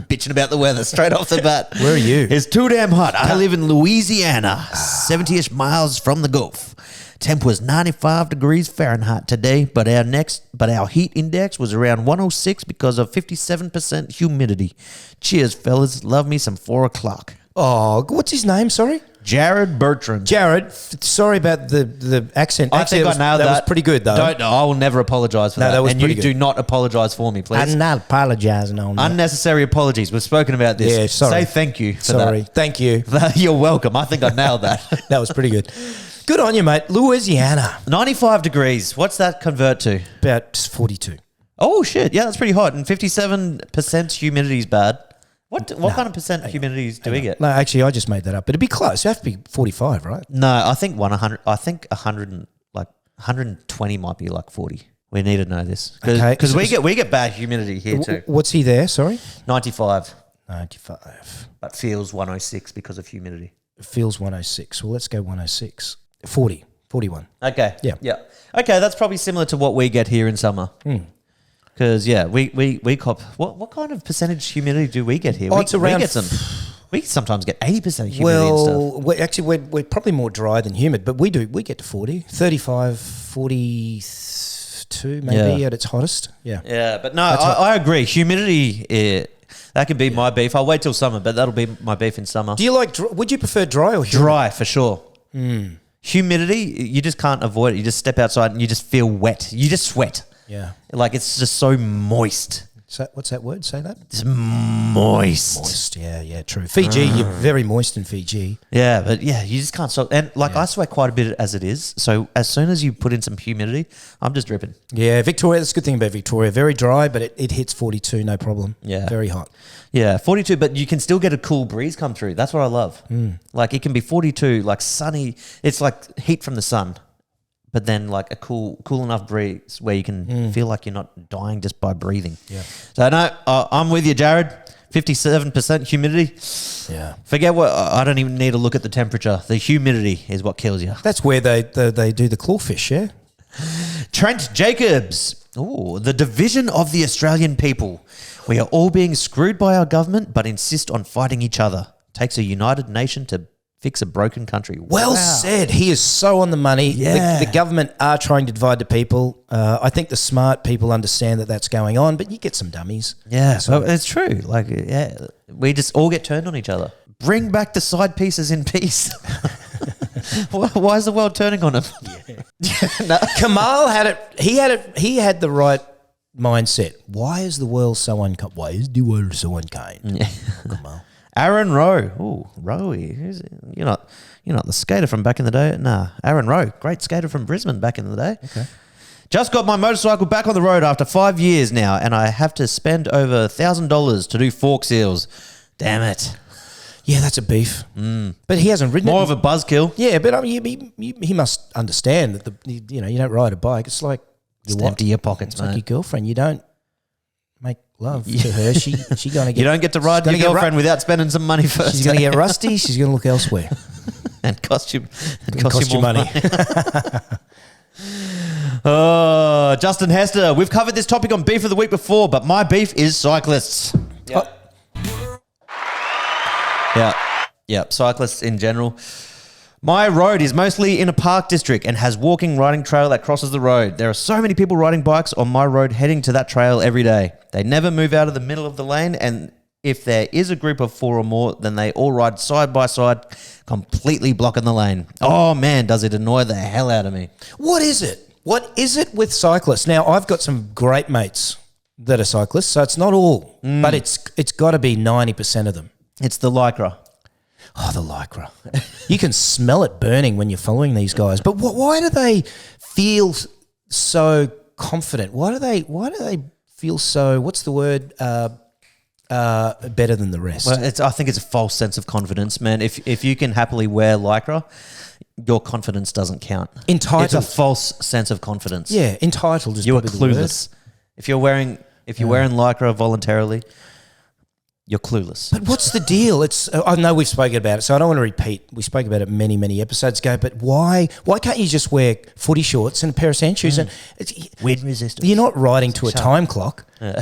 Speaker 1: Bitching about the weather straight off the bat.
Speaker 2: Where are you?
Speaker 1: It's too damn hot. I live in Louisiana, 70-ish miles from the Gulf. Temp was 95 degrees Fahrenheit today, but our heat index was around 106 because of 57% humidity. Cheers, fellas. Love me some 4 o'clock.
Speaker 2: Oh, what's his name? Sorry?
Speaker 1: Jared Bertrand.
Speaker 2: Jared, sorry about the accent.
Speaker 1: I
Speaker 2: Actually,
Speaker 1: think I nailed that.
Speaker 2: That was pretty good, though.
Speaker 1: I will never apologise for that.
Speaker 2: that was
Speaker 1: and
Speaker 2: pretty
Speaker 1: you
Speaker 2: good.
Speaker 1: do not apologise for me, please.
Speaker 2: I'm not apologising on that.
Speaker 1: Unnecessary apologies. We've spoken about this.
Speaker 2: Yeah, sorry.
Speaker 1: Say thank you for
Speaker 2: Sorry. Thank you.
Speaker 1: that. You're welcome. I think I nailed that.
Speaker 2: That was pretty good. Good on you, mate. Louisiana,
Speaker 1: 95 degrees. What's that convert to?
Speaker 2: about 42.
Speaker 1: Oh, shit. Yeah, that's pretty hot. And 57% humidity is bad. What kind of percent humidity do we get?
Speaker 2: No, actually, I just made that up. It'd be close. It'd have to be 45, right?
Speaker 1: No, I think 100. I think 120 might be like 40. We need to know this because
Speaker 2: Okay.
Speaker 1: we get bad humidity here too.
Speaker 2: What's he there? Sorry?
Speaker 1: 95,
Speaker 2: 95.
Speaker 1: but feels 106 because of humidity.
Speaker 2: It feels 106. Well, let's go 106. 40. 41.
Speaker 1: Okay.
Speaker 2: Yeah.
Speaker 1: Okay, that's probably similar to what we get here in summer. Because we cop. What kind of percentage humidity do we get here?
Speaker 2: Oh, it's around.
Speaker 1: We sometimes get 80% humidity and stuff.
Speaker 2: Well, we're probably more dry than humid, but we get to 40, 35, 42 maybe at its hottest. Yeah.
Speaker 1: Yeah, but no, I agree. Humidity, that could be my beef. I'll wait till summer, but that'll be my beef in summer.
Speaker 2: Do you like? Would you prefer dry or humid?
Speaker 1: Dry for sure. Humidity, you just can't avoid it. You just step outside and you just feel wet. You just sweat.
Speaker 2: Yeah.
Speaker 1: Like it's just so moist.
Speaker 2: So, what's that word? Say that.
Speaker 1: It's moist.
Speaker 2: Moist. Yeah, true. Fiji, you're very moist in Fiji.
Speaker 1: Yeah, but yeah, you just can't stop. And like I sweat quite a bit as it is. So as soon as you put in some humidity, I'm just dripping.
Speaker 2: Yeah, Victoria, that's a good thing about Victoria. Very dry, but it hits 42, no problem.
Speaker 1: Yeah.
Speaker 2: Very hot.
Speaker 1: Yeah, 42, but you can still get a cool breeze come through. That's what I love. Like it can be 42, like sunny. It's like heat from the sun, but then like a cool enough breeze where you can feel like you're not dying just by breathing.
Speaker 2: Yeah.
Speaker 1: So no, I'm with you, Jared. 57% humidity.
Speaker 2: Yeah.
Speaker 1: Forget what. I don't even need to look at the temperature. The humidity is what kills you.
Speaker 2: That's where they do the clawfish, yeah?
Speaker 1: Trent Jacobs. Oh, the division of the Australian people. We are all being screwed by our government, but insist on fighting each other. Takes a united nation to fix a broken country.
Speaker 2: Well said. He is so on the money.
Speaker 1: Yeah.
Speaker 2: The government are trying to divide the people. I think the smart people understand that that's going on, but you get some dummies.
Speaker 1: Yeah, so it's true. Like, yeah, we just all get turned on each other. Bring back the side pieces in peace. Why is the world turning on him? No.
Speaker 2: Kamal had it. He had the right mindset. Why is the world so unkind? Why is the world so unkind?
Speaker 1: Yeah.
Speaker 2: Kamal.
Speaker 1: Aaron Rowe. Oh, Rowie. You're not the skater from back in the day. Nah, Aaron Rowe. Great skater from Brisbane back in the day.
Speaker 2: Okay.
Speaker 1: Just got my motorcycle back on the road after 5 years now, and I have to spend over $1,000 to do fork seals. Damn it.
Speaker 2: Yeah, that's a beef. But he hasn't ridden
Speaker 1: More
Speaker 2: it.
Speaker 1: of a buzzkill.
Speaker 2: Yeah, but I mean, he must understand that you don't ride a bike. It's like
Speaker 1: Just empty your pockets,
Speaker 2: It's like
Speaker 1: mate.
Speaker 2: your girlfriend. You don't make love to her. She gonna get.
Speaker 1: You don't get to ride your girlfriend without spending some money first.
Speaker 2: She's gonna get rusty. She's gonna look elsewhere.
Speaker 1: and cost you
Speaker 2: you
Speaker 1: more money. Oh, Justin Hester. We've covered this topic on Beef of the Week before, but my beef is cyclists. Yeah, cyclists in general. My road is mostly in a park district and has walking, riding trail that crosses the road. There are so many people riding bikes on my road heading to that trail every day. They never move out of the middle of the lane, and if there is a group of 4 or more, then they all ride side by side, completely blocking the lane. Oh man, does it annoy the hell out of me.
Speaker 2: What is it? What is it with cyclists? Now, I've got some great mates that are cyclists, so it's not all, but it's got to be 90% of them.
Speaker 1: It's the Lycra.
Speaker 2: Oh, the Lycra. You can smell it burning when you're following these guys. But why do they feel so confident? Why do they feel so, what's the word, better than the rest?
Speaker 1: Well, I think it's a false sense of confidence, man. If you can happily wear Lycra, your confidence doesn't count.
Speaker 2: Entitled.
Speaker 1: It's a false sense of confidence.
Speaker 2: Yeah, entitled is
Speaker 1: You are
Speaker 2: probably the word.
Speaker 1: clueless. If you're wearing Lycra voluntarily, You're clueless.
Speaker 2: But what's the deal? It's I know we've spoken about it, so I don't want to repeat. We spoke about it many, many episodes ago. But why can't you just wear footy shorts and a pair of sand shoes? And
Speaker 1: Wind resistance.
Speaker 2: you're not riding to a time clock.
Speaker 1: Well,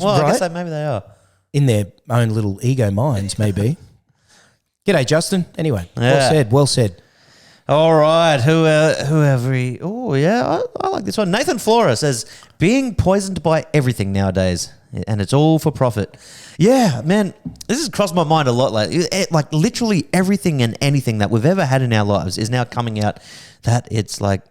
Speaker 1: I
Speaker 2: Right?
Speaker 1: guess maybe they are.
Speaker 2: In their own little ego minds, maybe. G'day, Justin. Anyway,
Speaker 1: Yeah.
Speaker 2: well said.
Speaker 1: All right, whoever he... Oh, yeah, I like this one. Nathan Flora says, being poisoned by everything nowadays, and it's all for profit. Yeah, man, this has crossed my mind a lot lately. Like, literally everything and anything that we've ever had in our lives is now coming out that it's like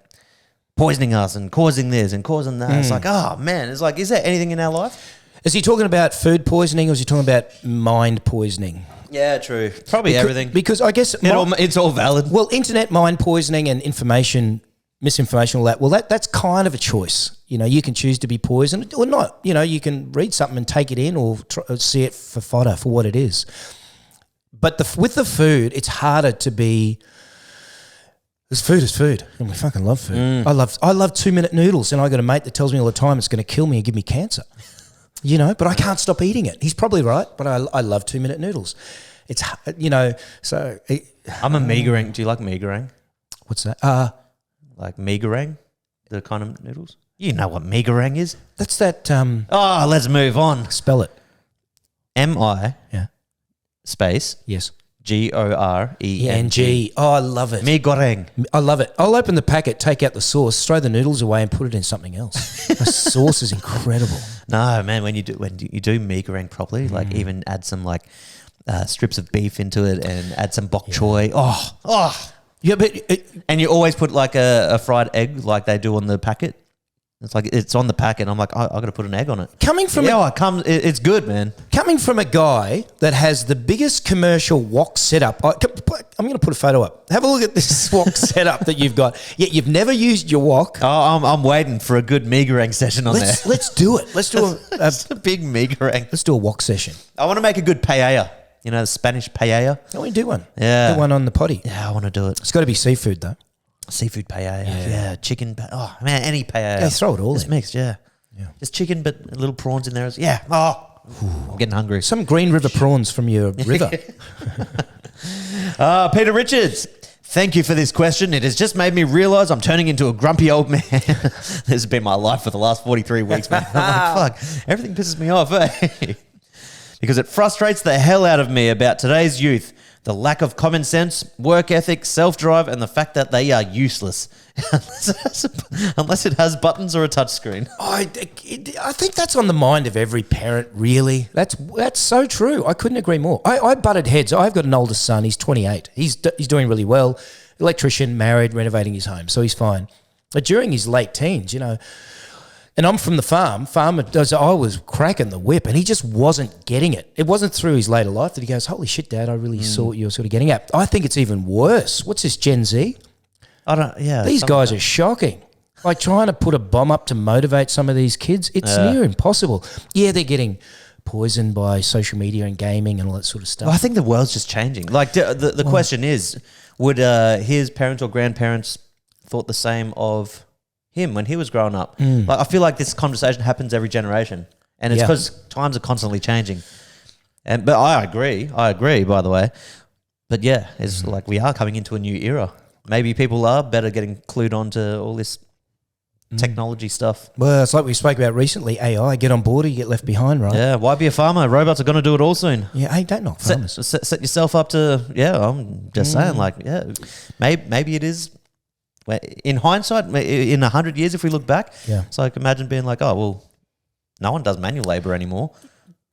Speaker 1: poisoning us and causing this and causing that. It's like, oh, man, it's like, is there anything in our life?
Speaker 2: Is he talking about food poisoning or is he talking about mind poisoning?
Speaker 1: Yeah, true. Probably everything.
Speaker 2: Because I guess
Speaker 1: It's all valid.
Speaker 2: well, internet mind poisoning and misinformation, all that. Well, that's kind of a choice. You know, you can choose to be poisoned or not. You know, you can read something and take it in or see it for fodder for what it is. But with the food, it's harder to be. Because food is food, and we fucking love food. I love 2-minute noodles, and I got a mate that tells me all the time it's going to kill me and give me cancer. You know, but I can't stop eating it. He's probably right, but I love 2-minute noodles. It's, you know, so...
Speaker 1: I'm a mee goreng. Do you like mee goreng?
Speaker 2: What's that?
Speaker 1: Like mee goreng? The kind of noodles? You know what mee goreng is?
Speaker 2: That's that...
Speaker 1: Oh, let's move on.
Speaker 2: spell it.
Speaker 1: M-I
Speaker 2: Yeah.
Speaker 1: space
Speaker 2: Yes.
Speaker 1: Goreng.
Speaker 2: Oh, I love it.
Speaker 1: Mee goreng.
Speaker 2: I love it. I'll open the packet, take out the sauce, throw the noodles away and put it in something else. The sauce is incredible.
Speaker 1: No, man, when you do mee goreng properly, like even add some like strips of beef into it and add some bok choy. Oh.
Speaker 2: Yeah, but...
Speaker 1: And you always put like a fried egg like they do on the packet. It's like it's on the packet. I'm like, I got to put an egg on it.
Speaker 2: Coming from
Speaker 1: it's good, man.
Speaker 2: Coming from a guy that has the biggest commercial wok setup, I'm going to put a photo up. Have a look at this wok setup that you've got. Yet you've never used your wok.
Speaker 1: Oh, I'm waiting for a good mee goreng session on there.
Speaker 2: Let's do it. Let's do
Speaker 1: a big mee goreng.
Speaker 2: let's do a wok session.
Speaker 1: I want to make a good paella. You know, the Spanish paella.
Speaker 2: Can we do one?
Speaker 1: Yeah.
Speaker 2: Do one on the potty.
Speaker 1: Yeah, I want to do it.
Speaker 2: It's got to be seafood though.
Speaker 1: Seafood paella. Yeah, chicken. Oh, man, any paella.
Speaker 2: Yeah, throw it all
Speaker 1: Just
Speaker 2: in.
Speaker 1: mixed, yeah. Just chicken, but little prawns in there. Yeah. Oh, I'm getting hungry.
Speaker 2: Some Green River prawns from your river.
Speaker 1: Peter Richards. Thank you for this question. It has just made me realise I'm turning into a grumpy old man. This has been my life for the last 43 weeks, man. I'm like, fuck, everything pisses me off, eh? Because it frustrates the hell out of me about today's youth. The lack of common sense, work ethic, self-drive, and the fact that they are useless. Unless it has buttons or a touchscreen.
Speaker 2: I think that's on the mind of every parent, really. That's so true. I couldn't agree more. I butted heads. I've got an oldest son. He's 28. He's doing really well. Electrician, married, renovating his home, so he's fine. But during his late teens, you know, and I'm from the farm. Farmer does. I was cracking the whip, and he just wasn't getting it. It wasn't through his later life that he goes, "Holy shit, Dad! I really saw what you were sort of getting at." I think it's even worse. What's this Gen Z?
Speaker 1: I don't. Yeah,
Speaker 2: These guys are shocking. Like trying to put a bomb up to motivate some of these kids, it's near impossible. Yeah, they're getting poisoned by social media and gaming and all that sort of stuff.
Speaker 1: Well, I think the world's just changing. Like the question is, would his parents or grandparents thought the same of him when he was growing up? Like I feel like this conversation happens every generation, and it's because times are constantly changing. But I agree. By the way, but yeah, it's like we are coming into a new era. Maybe people are better getting clued on to all this technology stuff.
Speaker 2: Well, it's like we spoke about recently. AI, get on board or you get left behind, right?
Speaker 1: Yeah, why be a farmer? Robots are going to do it all soon.
Speaker 2: Yeah, hey, don't knock farmers.
Speaker 1: Set yourself up to. Yeah, I'm just saying. Like, yeah, maybe it is. In hindsight, in 100 years, if we look back, it's like imagine being like, oh well, no one does manual labor anymore.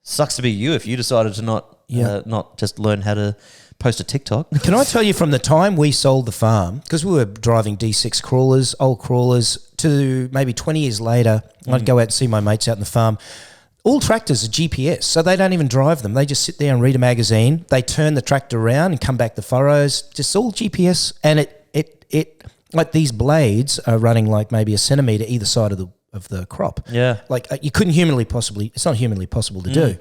Speaker 1: Sucks to be you if you decided to not just learn how to post a TikTok.
Speaker 2: Can I tell you from the time we sold the farm, because we were driving D6 crawlers, old crawlers, to maybe 20 years later, I'd go out and see my mates out in the farm. All tractors are GPS, so they don't even drive them. They just sit there and read a magazine. They turn the tractor around and come back the furrows. Just all GPS, and it like these blades are running like maybe a centimetre either side of the crop.
Speaker 1: Yeah.
Speaker 2: Like you couldn't it's not humanly possible to do.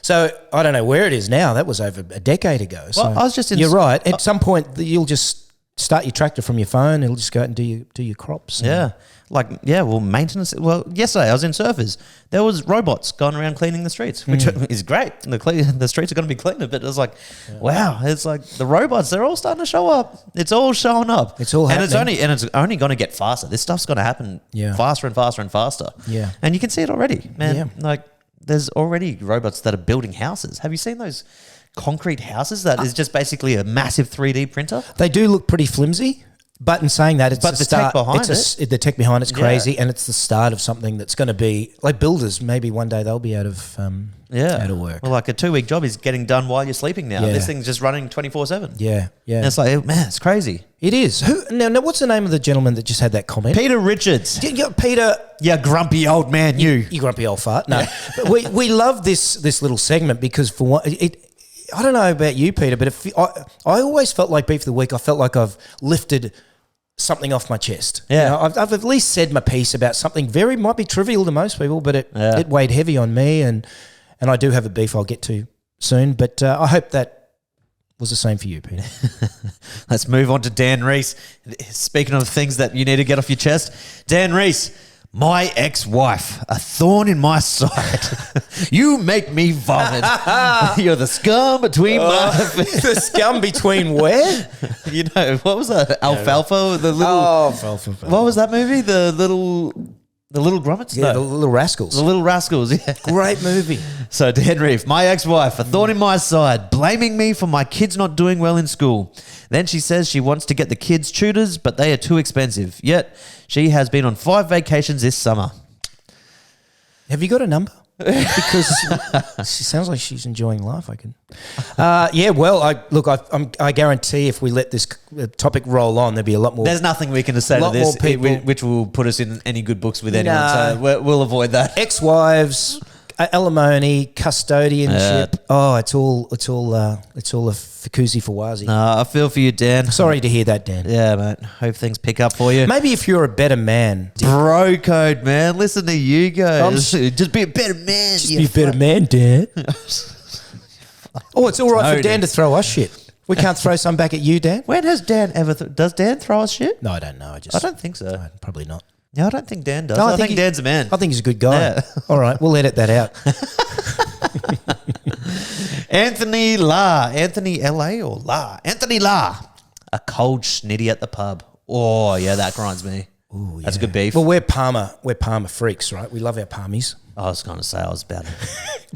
Speaker 2: So I don't know where it is now. That was over a decade ago. So
Speaker 1: I was just
Speaker 2: you're right. At some point you'll just start your tractor from your phone. It'll just go out and do your crops.
Speaker 1: Yeah. Well, maintenance. Well, yesterday I was in Surfers. There was robots going around cleaning the streets, which is great. The streets are going to be cleaner, but it was like, wow, it's like the robots, they're all starting to show up. It's all showing up.
Speaker 2: It's all happening.
Speaker 1: And it's only going to get faster. This stuff's going to happen faster and faster and faster.
Speaker 2: Yeah.
Speaker 1: And you can see it already, man.
Speaker 2: Yeah.
Speaker 1: Like there's already robots that are building houses. Have you seen those concrete houses that is just basically a massive 3D printer?
Speaker 2: They do look pretty flimsy. But in saying that, it's
Speaker 1: But
Speaker 2: the
Speaker 1: the
Speaker 2: start.
Speaker 1: tech behind
Speaker 2: The tech behind it's crazy, and it's the start of something that's going to be like builders. Maybe one day they'll be out of out of work.
Speaker 1: Well, like a 2-week job is getting done while you're sleeping now.
Speaker 2: Yeah.
Speaker 1: This thing's just running 24/7.
Speaker 2: Yeah.
Speaker 1: And it's like, man, it's crazy.
Speaker 2: It is. Who now? What's the name of the gentleman that just had that comment?
Speaker 1: Peter Richards.
Speaker 2: Peter.
Speaker 1: You grumpy old man, you.
Speaker 2: You grumpy old fart. No, but we love this little segment because for one, I don't know about you, Peter, but I always felt like Beef of the Week. I felt like I've lifted something off my chest.
Speaker 1: Yeah.
Speaker 2: You know, I've at least said my piece about something might be trivial to most people, but it weighed heavy on me, and I do have a beef I'll get to soon, but I hope that was the same for you, Peter.
Speaker 1: Let's move on to Dan Reese. Speaking of things that you need to get off your chest, Dan Reese, my ex-wife, a thorn in my side. You make me vomit. You're the scum between my feet.
Speaker 2: The scum between where?
Speaker 1: You know, what was that? Alfalfa? The little.
Speaker 2: Alfalfa.
Speaker 1: What was that movie? The little Grummets?
Speaker 2: Yeah,
Speaker 1: No.
Speaker 2: the Little Rascals.
Speaker 1: The Little Rascals, yeah.
Speaker 2: Great movie.
Speaker 1: So, Dan Reef, my ex-wife, a thorn in my side, blaming me for my kids not doing well in school. Then she says she wants to get the kids tutors, but they are too expensive. Yet, she has been on 5 vacations this summer.
Speaker 2: Have you got a number? Because she sounds like she's enjoying life. I can. I guarantee if we let this topic roll on, there'll be a lot more.
Speaker 1: There's nothing we can say to
Speaker 2: lot
Speaker 1: this
Speaker 2: more people.
Speaker 1: which will put us in any good books with anyone.
Speaker 2: Nah.
Speaker 1: So we'll avoid that.
Speaker 2: Ex-wives, alimony, custodianship. It's all a fakoozy for wazi.
Speaker 1: No, I feel for you, Dan.
Speaker 2: Sorry to hear that, Dan.
Speaker 1: Yeah, mate. Hope things pick up for you.
Speaker 2: Maybe if you're a better man,
Speaker 1: Bro code, man. Listen to you guys. Just be a better man.
Speaker 2: be a better man, Dan. It's all right for
Speaker 1: Tony.
Speaker 2: Dan to throw us shit. We can't throw some back at you, Dan.
Speaker 1: When has Dan ever... does Dan throw us shit?
Speaker 2: No, I don't know.
Speaker 1: I don't think so.
Speaker 2: No, probably not.
Speaker 1: No, I don't think Dan does.
Speaker 2: No,
Speaker 1: I think Dan's a man.
Speaker 2: I think he's a good guy.
Speaker 1: Yeah.
Speaker 2: All right, we'll edit that out.
Speaker 1: Anthony La. Anthony L.A. or La? Anthony La. A cold schnitty at the pub. Oh, yeah, that grinds me.
Speaker 2: Ooh,
Speaker 1: That's a good beef.
Speaker 2: Well, we're Palmer freaks, right? We love our Palmies.
Speaker 1: I was going to say I was about to...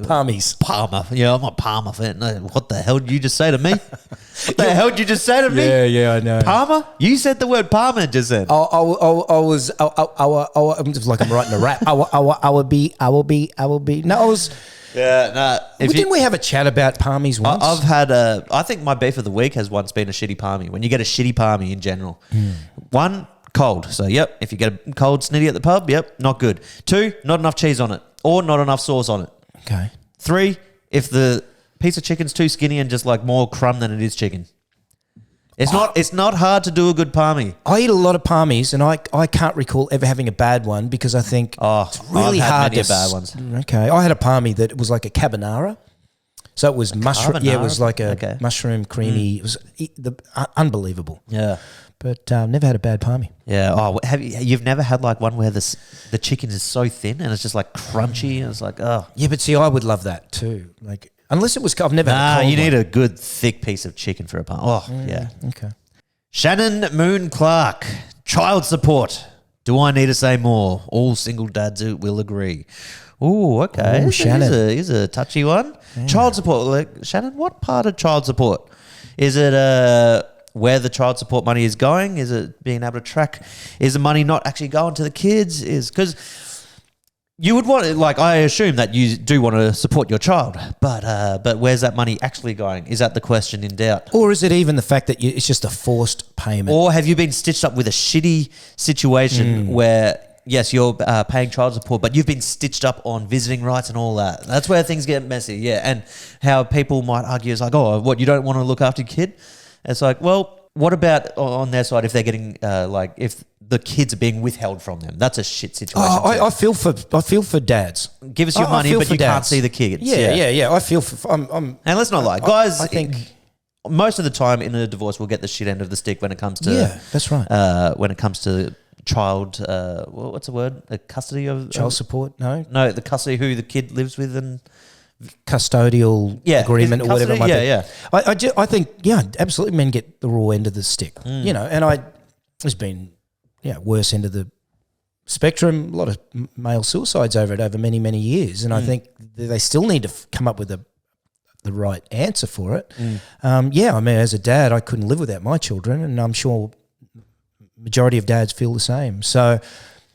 Speaker 2: Palmies.
Speaker 1: Palmer. Yeah, I'm a Palmer fan. No, what the hell did you just say to me? What the hell did you just say to me?
Speaker 2: Yeah, I know.
Speaker 1: Palmer? You said the word Palmer just then.
Speaker 2: I was like I'm writing a rap. I will be. No, I was.
Speaker 1: Yeah, nah.
Speaker 2: Didn't we have a chat about Palmies once?
Speaker 1: I've had I think my beef of the week has once been a shitty palmy. When you get a shitty palmy in general. One, cold. So, yep, if you get a cold snitty at the pub, yep, not good. 2, not enough cheese on it or not enough sauce on it.
Speaker 2: Okay.
Speaker 1: 3, if the piece of chicken's too skinny and just like more crumb than it is chicken. It's not hard to do a good palmy.
Speaker 2: I eat a lot of palmies, and I can't recall ever having a bad one because I think it's really
Speaker 1: I've had
Speaker 2: hard
Speaker 1: many
Speaker 2: to
Speaker 1: bad ones.
Speaker 2: Okay, I had a palmy that was like a carbonara. So it was mushroom. Yeah, it was like a mushroom creamy. It was unbelievable.
Speaker 1: Yeah.
Speaker 2: But never had a bad palmy.
Speaker 1: Yeah. Oh, you've never had like one where the chicken is so thin and it's just like crunchy and it's like, oh.
Speaker 2: Yeah, but see, I would love that too. Like, unless it was, I've never had a cold
Speaker 1: you need
Speaker 2: one.
Speaker 1: a good thick piece of chicken for a palm. Oh, yeah.
Speaker 2: Okay.
Speaker 1: Shannon Moon Clark, child support. Do I need to say more? All single dads will agree. Oh, okay.
Speaker 2: Ooh, Shannon.
Speaker 1: Here's a touchy one. Yeah. Child support. Like, Shannon, what part of child support? Is it where the child support money is going? Is it being able to track? Is the money not actually going to the kids? Because you would want, like, I assume that you do want to support your child, but where's that money actually going? Is that the question in doubt?
Speaker 2: Or is it even the fact that it's just a forced payment?
Speaker 1: Or have you been stitched up with a shitty situation where, yes, you're paying child support, but you've been stitched up on visiting rights and all that? That's where things get messy, yeah. And how people might argue is like, oh, what, you don't want to look after your kid? It's like, well, what about on their side if they're getting, like, if the kids are being withheld from them? That's a shit situation.
Speaker 2: I feel for dads.
Speaker 1: Give us your money, but you can't see the kids.
Speaker 2: Yeah. I feel for.
Speaker 1: And let's not lie, guys.
Speaker 2: I think
Speaker 1: most of the time in a divorce, we'll get the shit end of the stick when it comes to
Speaker 2: Yeah, that's right.
Speaker 1: when it comes to child. What's the word? The custody of
Speaker 2: Child support? No,
Speaker 1: No, the custody who the kid lives with and.
Speaker 2: custodial agreement
Speaker 1: is it
Speaker 2: or whatever it might
Speaker 1: custody?
Speaker 2: be. I think absolutely, men get the raw end of the stick. You know, and there's been worse end of the spectrum. A lot of male suicides over many years, and I think they still need to come up with the right answer for it. I mean, as a dad, I couldn't live without my children, and I'm sure majority of dads feel the same. So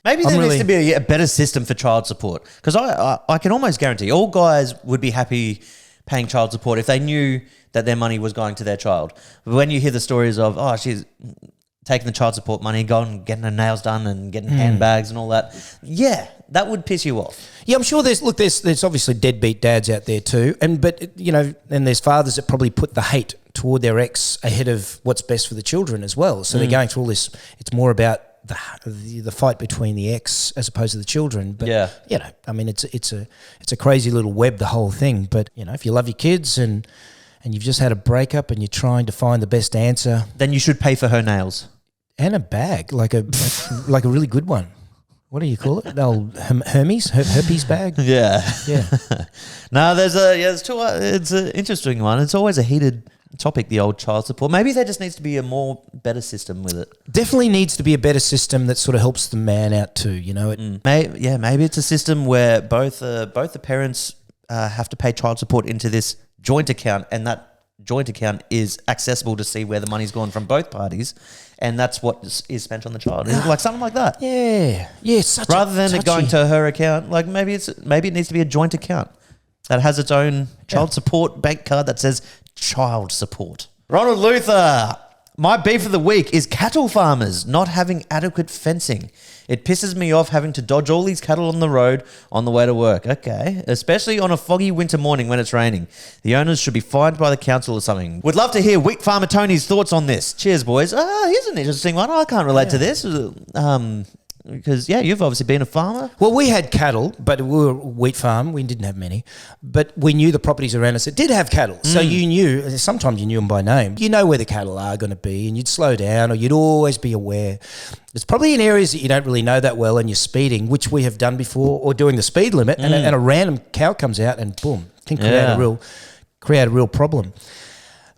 Speaker 1: maybe there needs to be a better system for child support, because I can almost guarantee all guys would be happy paying child support if they knew that their money was going to their child. But when you hear the stories of, oh, she's taking the child support money, going getting her nails done and getting handbags and all that, that would piss you off.
Speaker 2: Yeah, I'm sure there's obviously deadbeat dads out there too, but and there's fathers that probably put the hate toward their ex ahead of what's best for the children as well. So they're going through all this. It's more about the fight between the ex as opposed to the children. But I mean, it's a crazy little web, the whole thing. But if you love your kids and you've just had a breakup and you're trying to find the best answer,
Speaker 1: then you should pay for her nails
Speaker 2: and a bag, like a really good one. What do you call it? Herpes bag.
Speaker 1: Yeah. No,
Speaker 2: Yeah.
Speaker 1: it's an interesting one. It's always a heated topic, the old child support. Maybe there just needs to be a better system with it.
Speaker 2: Definitely needs to be a better system that sort of helps the man out too.
Speaker 1: Maybe it's a system where both the parents have to pay child support into this joint account, and that joint account is accessible to see where the money's gone from both parties, and that's what is spent on the child. Like something like that.
Speaker 2: Yeah.
Speaker 1: Rather than it going to her account, like maybe it needs to be a joint account that has its own child support bank card that says child support. Ronald Luther, my beef of the week is cattle farmers not having adequate fencing. It pisses me off having to dodge all these cattle on the road on the way to work. Okay. Especially on a foggy winter morning when it's raining. The owners should be fined by the council or something. Would love to hear Wheat Farmer Tony's thoughts on this. Cheers, boys. Here's an interesting one. I can't relate to this. Because, you've obviously been a farmer.
Speaker 2: Well, we had cattle, but we were a wheat farm. We didn't have many. But we knew the properties around us that did have cattle. So you knew, sometimes you knew them by name. You know where the cattle are going to be, and you'd slow down, or you'd always be aware. It's probably in areas that you don't really know that well and you're speeding, which we have done before, or doing the speed limit, and a random cow comes out and boom, can create a real problem.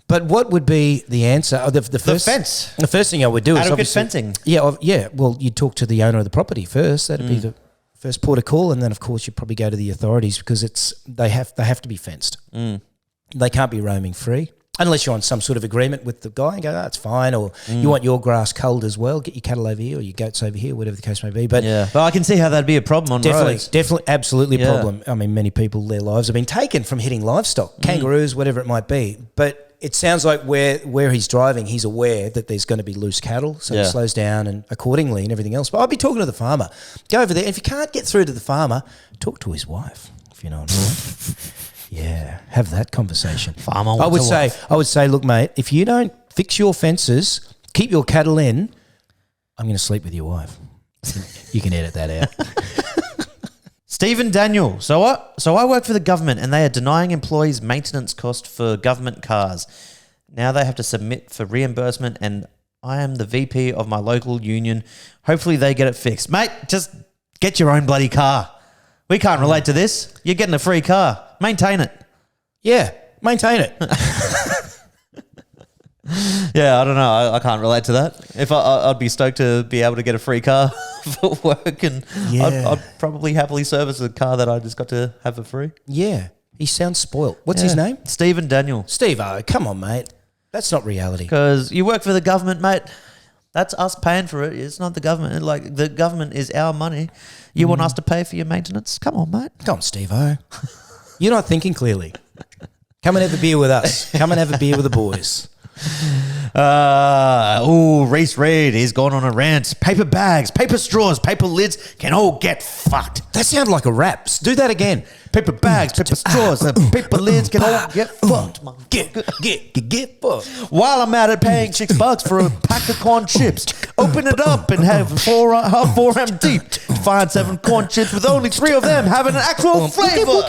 Speaker 2: But what would be the answer? The
Speaker 1: fence.
Speaker 2: The first thing I would do is
Speaker 1: adequate
Speaker 2: obviously
Speaker 1: fencing.
Speaker 2: Yeah. Well, you'd talk to the owner of the property first. That'd be the first port of call, and then of course you'd probably go to the authorities because they have to be fenced. They can't be roaming free unless you're on some sort of agreement with the guy and go, that's fine, or you want your grass culled as well. Get your cattle over here or your goats over here, whatever the case may be. But
Speaker 1: I can see how that'd be a problem on roads.
Speaker 2: Definitely, absolutely a problem. I mean, many people, their lives have been taken from hitting livestock, kangaroos, whatever it might be. But it sounds like where he's driving, he's aware that there's going to be loose cattle, so he slows down and accordingly and everything else. But I'd be talking to the farmer. Go over there. If you can't get through to the farmer, talk to his wife, if you know what I mean. Yeah, have that conversation.
Speaker 1: Farmer
Speaker 2: I would say, look, mate, if you don't fix your fences, keep your cattle in, I'm going to sleep with your wife. You can edit that out.
Speaker 1: Stephen Daniel. So I work for the government and they are denying employees maintenance cost for government cars. Now they have to submit for reimbursement, and I am the VP of my local union. Hopefully they get it fixed. Mate, just get your own bloody car. We can't relate to this. You're getting a free car. Maintain it.
Speaker 2: Yeah, maintain it.
Speaker 1: Yeah, I don't know. I can't relate to that. If I'd be stoked to be able to get a free car for work, and I'd probably happily service a car that I just got to have for free.
Speaker 2: Yeah, he sounds spoilt. What's his name?
Speaker 1: Stephen Daniel.
Speaker 2: Steve-O, come on, mate. That's not reality.
Speaker 1: Because you work for the government, mate. That's us paying for it. It's not the government. Like, the government is our money. You want us to pay for your maintenance? Come on, mate.
Speaker 2: Come on, Steve-O. You're not thinking clearly. Come and have a beer with us. Come and have a beer with the boys.
Speaker 1: Reese Reed, he's gone on a rant. Paper bags, paper straws, paper lids can all get fucked.
Speaker 2: That sounded like a rap. Do that again.
Speaker 1: Paper bags, paper straws, and paper lids can all get fucked.
Speaker 2: Get fucked.
Speaker 1: While I'm out at paying $6 for a pack of corn chips, open it up and have 4M deep. Find 7 corn chips with only 3 of them having an actual flavor.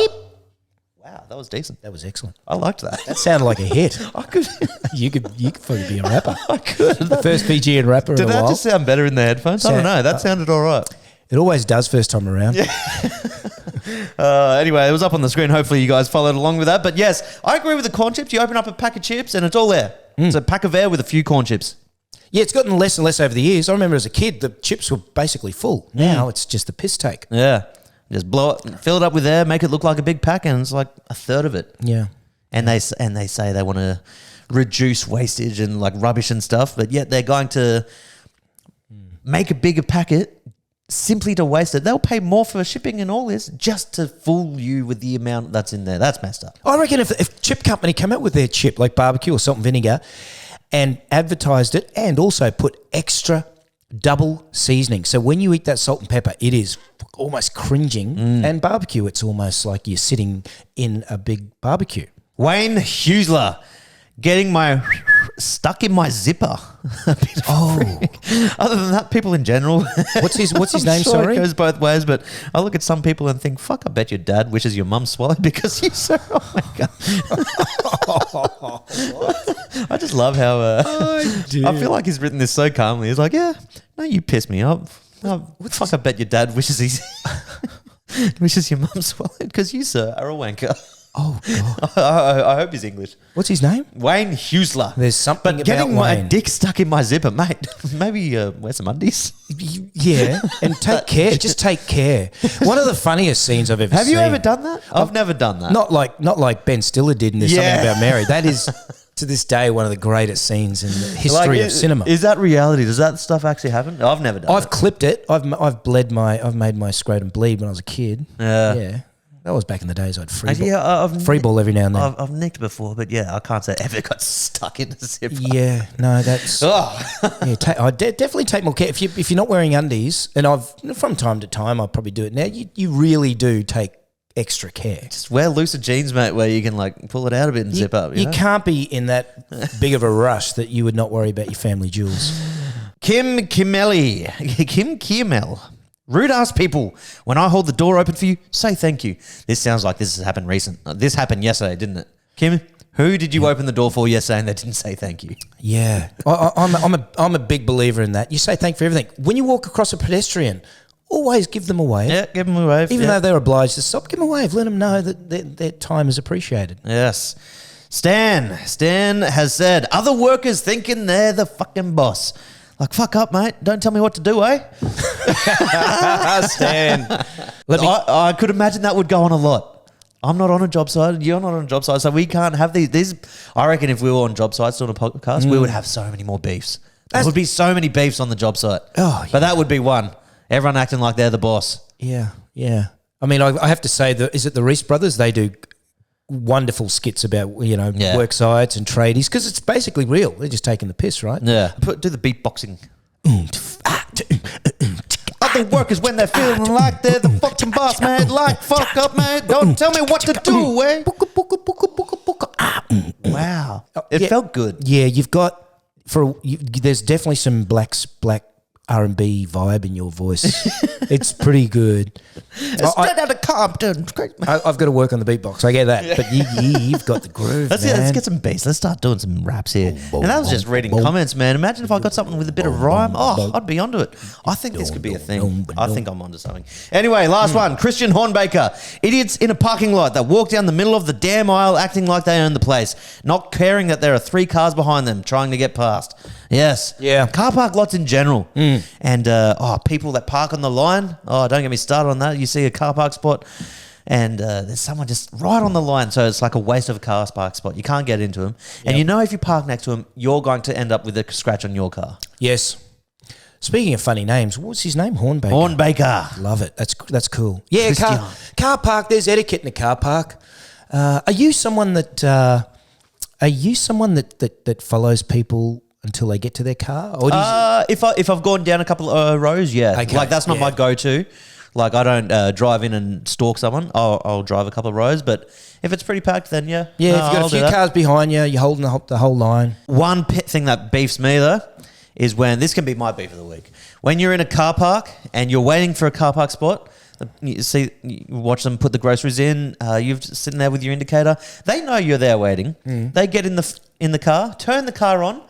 Speaker 1: Wow, that was decent.
Speaker 2: That was excellent.
Speaker 1: I liked that.
Speaker 2: That sounded like a hit.
Speaker 1: I could.
Speaker 2: You could probably be a rapper.
Speaker 1: I could.
Speaker 2: The first Fijian rapper
Speaker 1: Did
Speaker 2: in a
Speaker 1: that
Speaker 2: while.
Speaker 1: just sound better in the headphones? I don't know. That sounded all right.
Speaker 2: It always does first time around.
Speaker 1: Anyway, it was up on the screen. Hopefully you guys followed along with that. But yes, I agree with the corn chips. You open up a pack of chips and it's all there. It's a pack of air with a few corn chips.
Speaker 2: Yeah, it's gotten less and less over the years. I remember as a kid, the chips were basically full. Now it's just a piss take.
Speaker 1: Yeah. Just blow it, fill it up with air, make it look like a big pack, and it's like a third of it.
Speaker 2: Yeah.
Speaker 1: And they say they want to reduce wastage and like rubbish and stuff, but yet they're going to make a bigger packet simply to waste it. They'll pay more for shipping and all this just to fool you with the amount that's in there. That's messed up.
Speaker 2: I reckon if chip company come out with their chip, like barbecue or salt and vinegar, and advertised it and also put extra double seasoning. So when you eat that salt and pepper, it is almost cringing. And barbecue, it's almost like you're sitting in a big barbecue.
Speaker 1: Wayne Huesler, getting my stuck in my zipper. Other than that, people in general.
Speaker 2: What's his
Speaker 1: I'm
Speaker 2: name?
Speaker 1: sure
Speaker 2: Sorry,
Speaker 1: it goes both ways, but I look at some people and think, "Fuck! I bet your dad wishes your mum swallowed because you so." Oh my god! I just love how. I feel like he's written this so calmly. He's like, "Yeah, no, you piss me off. Oh, fuck! I bet your dad wishes wishes your mum swallowed because you, sir, are a wanker."
Speaker 2: Oh god!
Speaker 1: I hope he's English.
Speaker 2: What's his name?
Speaker 1: Wayne Huesler.
Speaker 2: There's something
Speaker 1: But getting
Speaker 2: about
Speaker 1: my
Speaker 2: Wayne.
Speaker 1: dick stuck in my zipper, mate. Maybe wear some undies.
Speaker 2: Yeah, and take care. Just take care. One of the funniest scenes I've ever
Speaker 1: Have
Speaker 2: seen.
Speaker 1: you ever done that? I've never done that.
Speaker 2: Not like Ben Stiller did in There's
Speaker 1: Yeah.
Speaker 2: Something About Mary. That is, to this day, one of the greatest scenes in the history of cinema.
Speaker 1: Is that reality? Does that stuff actually happen? I've never done
Speaker 2: I've clipped it. I've made my scrotum bleed when I was a kid. Yeah. That was back in the days. I'd free ball.
Speaker 1: Yeah,
Speaker 2: Free ball every now and then.
Speaker 1: I've nicked before, but yeah, I can't say I ever got stuck in the zipper.
Speaker 2: Yeah, no, that's.
Speaker 1: Oh.
Speaker 2: Yeah, I definitely take more care. If you're not wearing undies, and from time to time, I'll probably do it now. You really do take extra care.
Speaker 1: Just wear looser jeans, mate, where you can like pull it out a bit and zip up.
Speaker 2: You
Speaker 1: know?
Speaker 2: can't be in that big of a rush that you would not worry about your family jewels.
Speaker 1: Kim Kimmel. Rude ass people. When I hold the door open for you, say thank you. This sounds like this has happened recent. This happened yesterday, didn't it? Kim, who did you open the door for yesterday and they didn't say thank you?
Speaker 2: Yeah, I'm a big believer in that. You say thank you for everything. When you walk across a pedestrian, always give them a wave.
Speaker 1: Yeah, give them a wave.
Speaker 2: Even though they're obliged to stop, give them a wave. Let them know that their time is appreciated.
Speaker 1: Yes. Stan has said, other workers thinking they're the fucking boss. Like, fuck up, mate. Don't tell me what to do, eh?
Speaker 2: Stan.
Speaker 1: I could imagine that would go on a lot. I'm not on a job site. You're not on a job site. So we can't have these. I reckon if we were on job sites doing a podcast, we would have so many more beefs. There would be so many beefs on the job site.
Speaker 2: Oh,
Speaker 1: But that would be one. Everyone acting like they're the boss.
Speaker 2: Yeah. I mean, I have to say that is it the Reese brothers? They do wonderful skits about work sites and tradies because it's basically real. They're just taking the piss, right?
Speaker 1: Yeah. Do the beatboxing. Other workers when they're feeling like they're the fucking boss, man. Like, fuck up, man. Don't tell me what to do, eh? Wow. It felt good.
Speaker 2: Yeah, you've got there's definitely some black R&B vibe in your voice. It's pretty good.
Speaker 1: Straight out of Compton.
Speaker 2: I've got to work on the beatbox. I get that, but you've got the groove.
Speaker 1: Let's get some bass. Let's start doing some raps here. And that was just reading comments, man. Imagine if I got something with a bit of rhyme. Oh, I'd be onto it. I think this could be a thing. I think I'm onto something. Anyway, last one. Christian Hornbaker. Idiots in a parking lot that walk down the middle of the damn aisle acting like they own the place, not caring that there are 3 cars behind them trying to get past. Yes.
Speaker 2: Yeah.
Speaker 1: Car park lots in general. And people that park on the line. Oh, don't get me started on that. You see a car park spot and there's someone just right on the line. So it's like a waste of a car park spot. You can't get into them. And you know if you park next to him, you're going to end up with a scratch on your car.
Speaker 2: Yes. Speaking of funny names, what's his name? Hornbaker.
Speaker 1: Hornbaker.
Speaker 2: Love it. That's cool. Yeah, car park. There's etiquette in a car park. Are you someone that follows people until they get to their car? Or
Speaker 1: If I've gone down a couple of rows, yeah.
Speaker 2: Okay,
Speaker 1: Like that's not my go-to. Like I don't drive in and stalk someone. I'll drive a couple of rows, but if it's pretty packed, then yeah.
Speaker 2: if you've got a few cars behind you, you're holding the whole line.
Speaker 1: One thing that beefs me though is when this can be my beef of the week. When you're in a car park and you're waiting for a car park spot, You watch them put the groceries in. You're sitting there with your indicator. They know you're there waiting. They get in the car, turn the car on,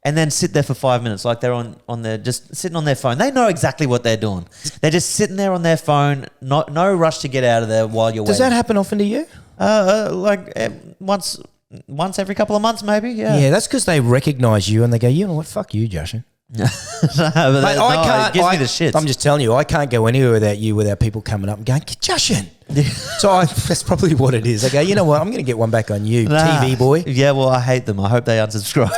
Speaker 1: and then sit there for 5 minutes like they're on their just sitting on their phone. They know exactly what they're doing. They're just sitting there on their phone. No rush to get out of there while you're
Speaker 2: Does
Speaker 1: waiting.
Speaker 2: that happen often to you?
Speaker 1: Once every couple of months, maybe. Yeah.
Speaker 2: Yeah, that's because they recognise you and they go, you know what, fuck you, Jashan.
Speaker 1: No, but
Speaker 2: Mate, I can't.
Speaker 1: It gives me the shits.
Speaker 2: I'm just telling you, I can't go anywhere without you, without people coming up and going, Jashan. So that's probably what it is. I go, you know what, I'm going to get one back on you, TV boy.
Speaker 1: Yeah, well, I hate them. I hope they unsubscribe.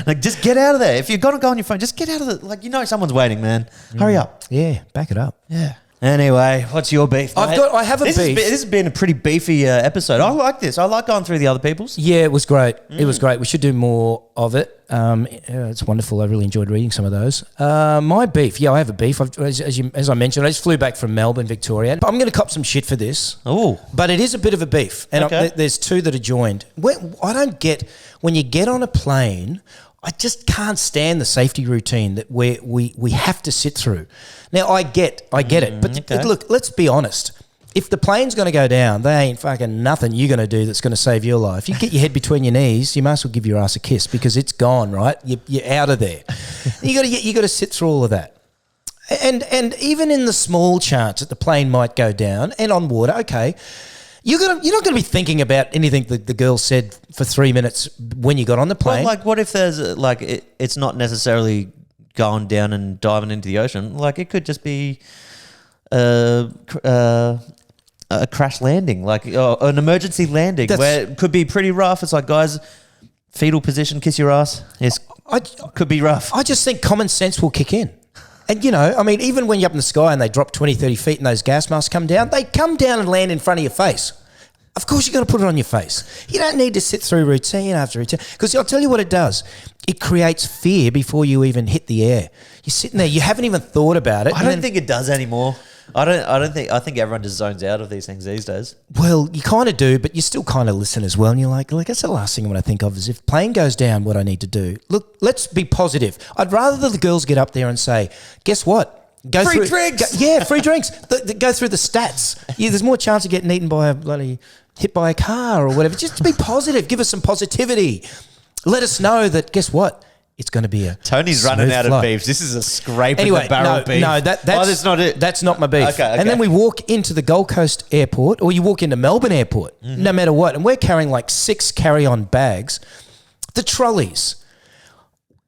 Speaker 1: Like, just get out of there. If you're going to go on your phone, just get out of the... Like, you know someone's waiting, man. Hurry up.
Speaker 2: Yeah, back it up.
Speaker 1: Yeah. Anyway, what's your beef, mate?
Speaker 2: I have a beef.
Speaker 1: This has been a pretty beefy episode. I like this. I like going through the other people's.
Speaker 2: Yeah, it was great. It was great. We should do more of it. It's wonderful. I really enjoyed reading some of those. My beef. Yeah, I have a beef. As I mentioned, I just flew back from Melbourne, Victoria. I'm going to cop some shit for this.
Speaker 1: Oh.
Speaker 2: But it is a bit of a beef. And
Speaker 1: Okay.
Speaker 2: there's two that are joined. I don't get... When you get on a plane... I just can't stand the safety routine that we have to sit through. Now, I get it. But
Speaker 1: okay.
Speaker 2: look, let's be honest. If the plane's going to go down, there ain't fucking nothing you're going to do that's going to save your life. You get your head between your knees, you might as well give your ass a kiss because it's gone, right? You're out of there. You got to sit through all of that. And even in the small chance that the plane might go down and on water, okay, you're not going to be thinking about anything that the girl said for 3 minutes when you got on the plane.
Speaker 1: Well, like, what if there's it's not necessarily going down and diving into the ocean? Like, it could just be a crash landing, like an emergency landing where it could be pretty rough. It's like, guys, fetal position, kiss your ass. Could be rough.
Speaker 2: I just think common sense will kick in. And, I mean, even when you're up in the sky and they drop 20, 30 feet and those gas masks come down, they come down and land in front of your face. Of course you're going to put it on your face. You don't need to sit through routine after routine. Because I'll tell you what it does. It creates fear before you even hit the air. You're sitting there, you haven't even thought about it.
Speaker 1: I don't think it does anymore. I think everyone just zones out of these things these days.
Speaker 2: Well, you kind of do, but you still kind of listen as well. And you're like, that's the last thing I want to think of is if plane goes down, what I need to do. Look, let's be positive. I'd rather that the girls get up there and say, guess what?
Speaker 1: Free drinks.
Speaker 2: Free drinks. Go through the stats. Yeah, there's more chance of getting eaten by a bloody hit by a car or whatever. Just be positive. Give us some positivity. Let us know that, guess what? It's going to be a
Speaker 1: Tony's running out of beefs. This is a scrape in the barrel beef.
Speaker 2: No, that's
Speaker 1: not it.
Speaker 2: That's not my beef.
Speaker 1: Okay.
Speaker 2: And then we walk into the Gold Coast airport or you walk into Melbourne airport, no matter what, and we're carrying like 6 carry-on bags. The trolleys,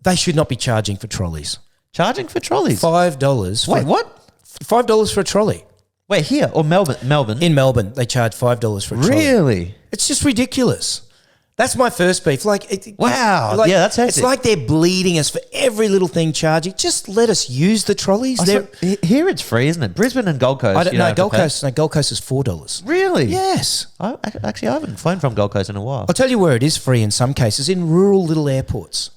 Speaker 2: they should not be charging for trolleys.
Speaker 1: Charging for trolleys?
Speaker 2: $5.
Speaker 1: Wait, what?
Speaker 2: $5 for a trolley.
Speaker 1: Wait, here or Melbourne?
Speaker 2: In Melbourne, they charge $5 for a trolley.
Speaker 1: Really?
Speaker 2: It's just ridiculous. That's my first beef.
Speaker 1: Wow. Yeah, that's hectic.
Speaker 2: It's like they're bleeding us for every little thing charging. Just let us use the trolleys.
Speaker 1: Here it's free, isn't it? Brisbane and Gold Coast.
Speaker 2: I don't know. Gold Coast is $4.
Speaker 1: Really?
Speaker 2: Yes.
Speaker 1: I haven't flown from Gold Coast in a while.
Speaker 2: I'll tell you where it is free in some cases, in rural little airports.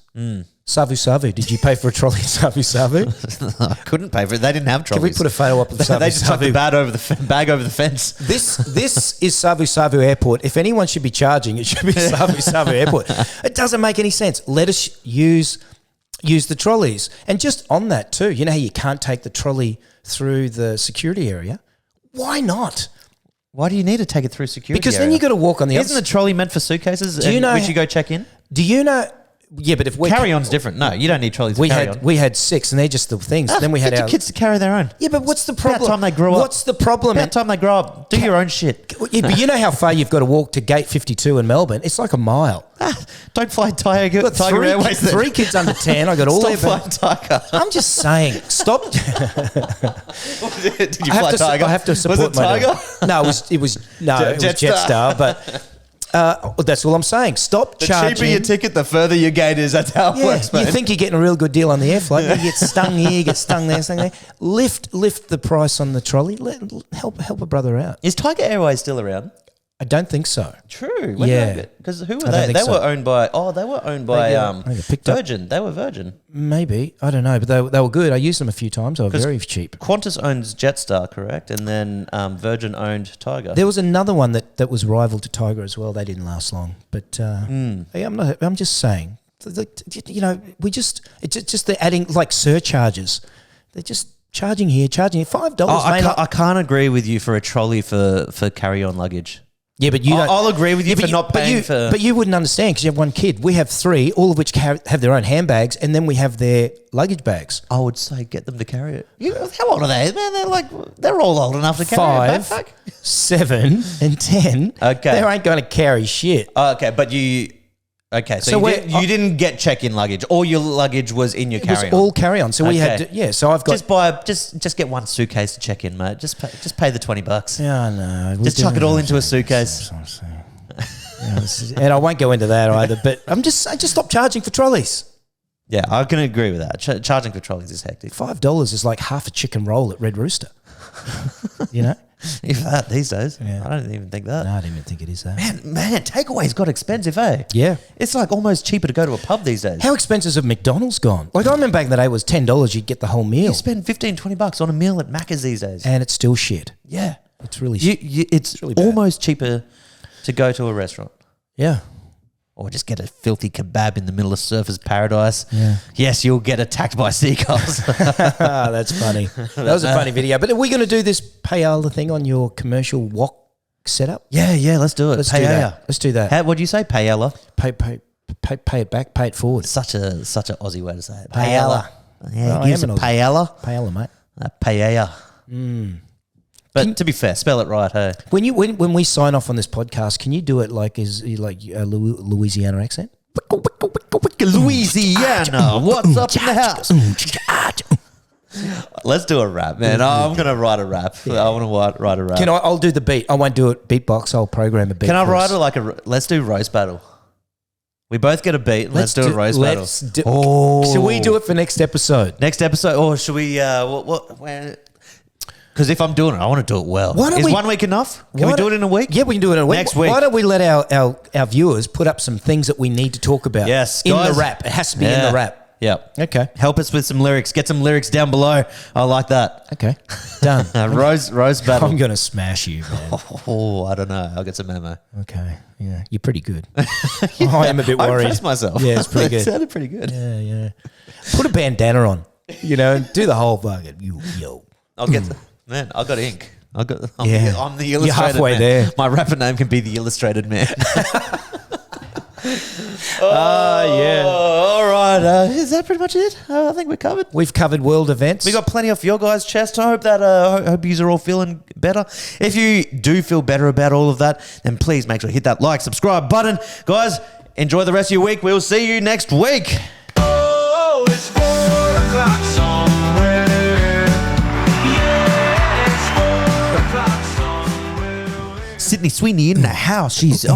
Speaker 2: Savu Savu. Did you pay for a trolley at Savu Savu?
Speaker 1: I couldn't pay for it. They didn't have trolleys.
Speaker 2: Can we put a photo up of Savu
Speaker 1: They just chucked the
Speaker 2: Savu?
Speaker 1: bag over the fence.
Speaker 2: This is Savu Savu Airport. If anyone should be charging, it should be Savu Savu Airport. It doesn't make any sense. Let us use the trolleys. And just on that too, you know how you can't take the trolley through the security area? Why not?
Speaker 1: Why do you need to take it through security
Speaker 2: Because
Speaker 1: area?
Speaker 2: then you got to walk on the
Speaker 1: Isn't the trolley meant for suitcases?
Speaker 2: Do you know
Speaker 1: we should go check in?
Speaker 2: Do you know? Yeah, but if we
Speaker 1: Carry-on's different. No, you don't need trolleys for carry-on.
Speaker 2: we had 6 and they're just the things. Then we had
Speaker 1: Get
Speaker 2: our
Speaker 1: your kids to carry their own.
Speaker 2: Yeah, but what's the problem?
Speaker 1: About time they grow up.
Speaker 2: What's the problem?
Speaker 1: About time they grow up. Do your own shit.
Speaker 2: Yeah, but you know how far you've got to walk to Gate 52 in Melbourne? It's like a mile.
Speaker 1: Don't fly Tiger Airways.
Speaker 2: 3 kids under 10. I got all
Speaker 1: Stop
Speaker 2: their
Speaker 1: flying Tiger.
Speaker 2: I'm just saying, stop.
Speaker 1: Did you fly Tiger?
Speaker 2: I have to support
Speaker 1: Was it
Speaker 2: my
Speaker 1: Tiger?
Speaker 2: No, it was Jetstar, but that's all I'm saying. Stop charging.
Speaker 1: The cheaper your ticket, the further your gate is. That's how it works,
Speaker 2: you
Speaker 1: mate.
Speaker 2: think you're getting a real good deal on the air flight. You get stung here, you get stung there, stung there. Lift the price on the trolley. Help a brother out.
Speaker 1: Is Tiger Airways still around?
Speaker 2: I don't think so.
Speaker 1: True. Because who were
Speaker 2: I don't
Speaker 1: they?
Speaker 2: think
Speaker 1: They
Speaker 2: so.
Speaker 1: were owned by. They were owned by
Speaker 2: they get picked up.
Speaker 1: Virgin. They were Virgin.
Speaker 2: Maybe. I don't know, but they were good. I used them a few times. They were very cheap.
Speaker 1: Qantas owns Jetstar, correct? And then Virgin owned Tiger.
Speaker 2: There was another one that was rival to Tiger as well. They didn't last long. But hey, I'm just saying, it's just they're adding like surcharges. They're just charging here, $5,
Speaker 1: I,
Speaker 2: mate.
Speaker 1: I can't agree with you for a trolley for carry-on luggage.
Speaker 2: Yeah, but you don't.
Speaker 1: I'll agree with you
Speaker 2: Yeah,
Speaker 1: for not paying for...
Speaker 2: But you wouldn't understand because you have one kid. We have 3, all of which have their own handbags, and then we have their luggage bags.
Speaker 1: I would say get them to carry it. How old are they? Man, they're all old enough to carry a
Speaker 2: 5,
Speaker 1: backpack.
Speaker 2: 7, and 10.
Speaker 1: Okay.
Speaker 2: They ain't going to carry shit.
Speaker 1: Oh, okay, but you... Okay, so you didn't get check-in luggage. All your luggage was in your
Speaker 2: It was
Speaker 1: carry-on.
Speaker 2: all carry-on. So we had
Speaker 1: Okay.
Speaker 2: to, so I've got...
Speaker 1: Just get one suitcase to check in, mate. Just pay the $20.
Speaker 2: Yeah, no.
Speaker 1: Just chuck it all into a suitcase.
Speaker 2: And I won't go into that either, but I just stopped charging for trolleys.
Speaker 1: Yeah, I can agree with that. Charging for trolleys is hectic.
Speaker 2: $5 is like half a chicken roll at Red Rooster. You know?
Speaker 1: If that these days,
Speaker 2: Yeah.
Speaker 1: I don't even think that.
Speaker 2: No, I didn't even think it is that.
Speaker 1: Man, takeaway's got expensive, eh?
Speaker 2: Yeah.
Speaker 1: It's like almost cheaper to go to a pub these days.
Speaker 2: How expensive have McDonald's gone? Like I remember back in the day it was $10, you'd get the whole meal.
Speaker 1: You spend $15-20 on a meal at Macca's these days.
Speaker 2: And it's still shit.
Speaker 1: Yeah,
Speaker 2: It's really shit.
Speaker 1: it's
Speaker 2: really bad.
Speaker 1: almost cheaper to go to a restaurant.
Speaker 2: Yeah.
Speaker 1: Or just get a filthy kebab in the middle of surfer's paradise.
Speaker 2: Yeah.
Speaker 1: Yes, you'll get attacked by seagulls.
Speaker 2: That's funny. That was a funny video. But are we going to do this paella thing on your commercial wok setup?
Speaker 1: yeah, let's do it.
Speaker 2: Let's do that. Let's do that.
Speaker 1: What'd you say? Paella?
Speaker 2: Pay it back, pay it forward.
Speaker 1: Such a Aussie way to say it.
Speaker 2: Paella.
Speaker 1: Yeah,
Speaker 2: Well, I
Speaker 1: give us a
Speaker 2: am an Aussie.
Speaker 1: paella.
Speaker 2: Paella, mate.
Speaker 1: Paella. But to be fair, spell it right, hey?
Speaker 2: When we sign off on this podcast, can you do it like a Louisiana accent?
Speaker 1: Louisiana, what's up in the house? Let's do a rap, man. I'm going to write a rap. I want to write a rap.
Speaker 2: I'll do the beat. I won't do it beatbox. I'll program a beat.
Speaker 1: Can I
Speaker 2: for
Speaker 1: write
Speaker 2: us.
Speaker 1: it let's do roast battle. We both get a beat and let's do a roast battle.
Speaker 2: Should we do it for next episode?
Speaker 1: Next episode, or should we, because if I'm doing it, I want to do it well. Is 1 week enough? Can we do it in a week?
Speaker 2: Yeah, we can do it in a week.
Speaker 1: Next week.
Speaker 2: Why don't we let our viewers put up some things that we need to talk about?
Speaker 1: Yes,
Speaker 2: in
Speaker 1: guys.
Speaker 2: the rap. It has to be in the rap.
Speaker 1: Yep.
Speaker 2: Okay.
Speaker 1: Help us with some lyrics. Get some lyrics down below. I like that.
Speaker 2: Okay. Done.
Speaker 1: Roast battle.
Speaker 2: I'm going to smash you, man.
Speaker 1: Oh, I don't know. I'll get some memo.
Speaker 2: Okay. Yeah. You're pretty good. I am a bit
Speaker 1: I
Speaker 2: worried.
Speaker 1: impressed myself.
Speaker 2: Yeah, it's pretty
Speaker 1: It
Speaker 2: good.
Speaker 1: sounded pretty good.
Speaker 2: Yeah. Put a bandana on, and do the whole fucking yo.
Speaker 1: I'll get man. I got ink. I'm
Speaker 2: Yeah.
Speaker 1: the
Speaker 2: You're
Speaker 1: illustrated
Speaker 2: halfway
Speaker 1: man.
Speaker 2: there.
Speaker 1: My rapper name can be the illustrated man.
Speaker 2: Yeah.
Speaker 1: All right. Is that pretty much it? I think we're covered.
Speaker 2: We've covered world events.
Speaker 1: We got plenty off your guys' chest. I hope that hope you are all feeling better. If you do feel better about all of that, then please make sure to hit that like, subscribe button. Guys, enjoy the rest of your week. We'll see you next week.
Speaker 3: Oh, it's 4 o'clock somewhere. Yeah, it's 4 o'clock somewhere.
Speaker 1: Sydney Sweeney in the house. She's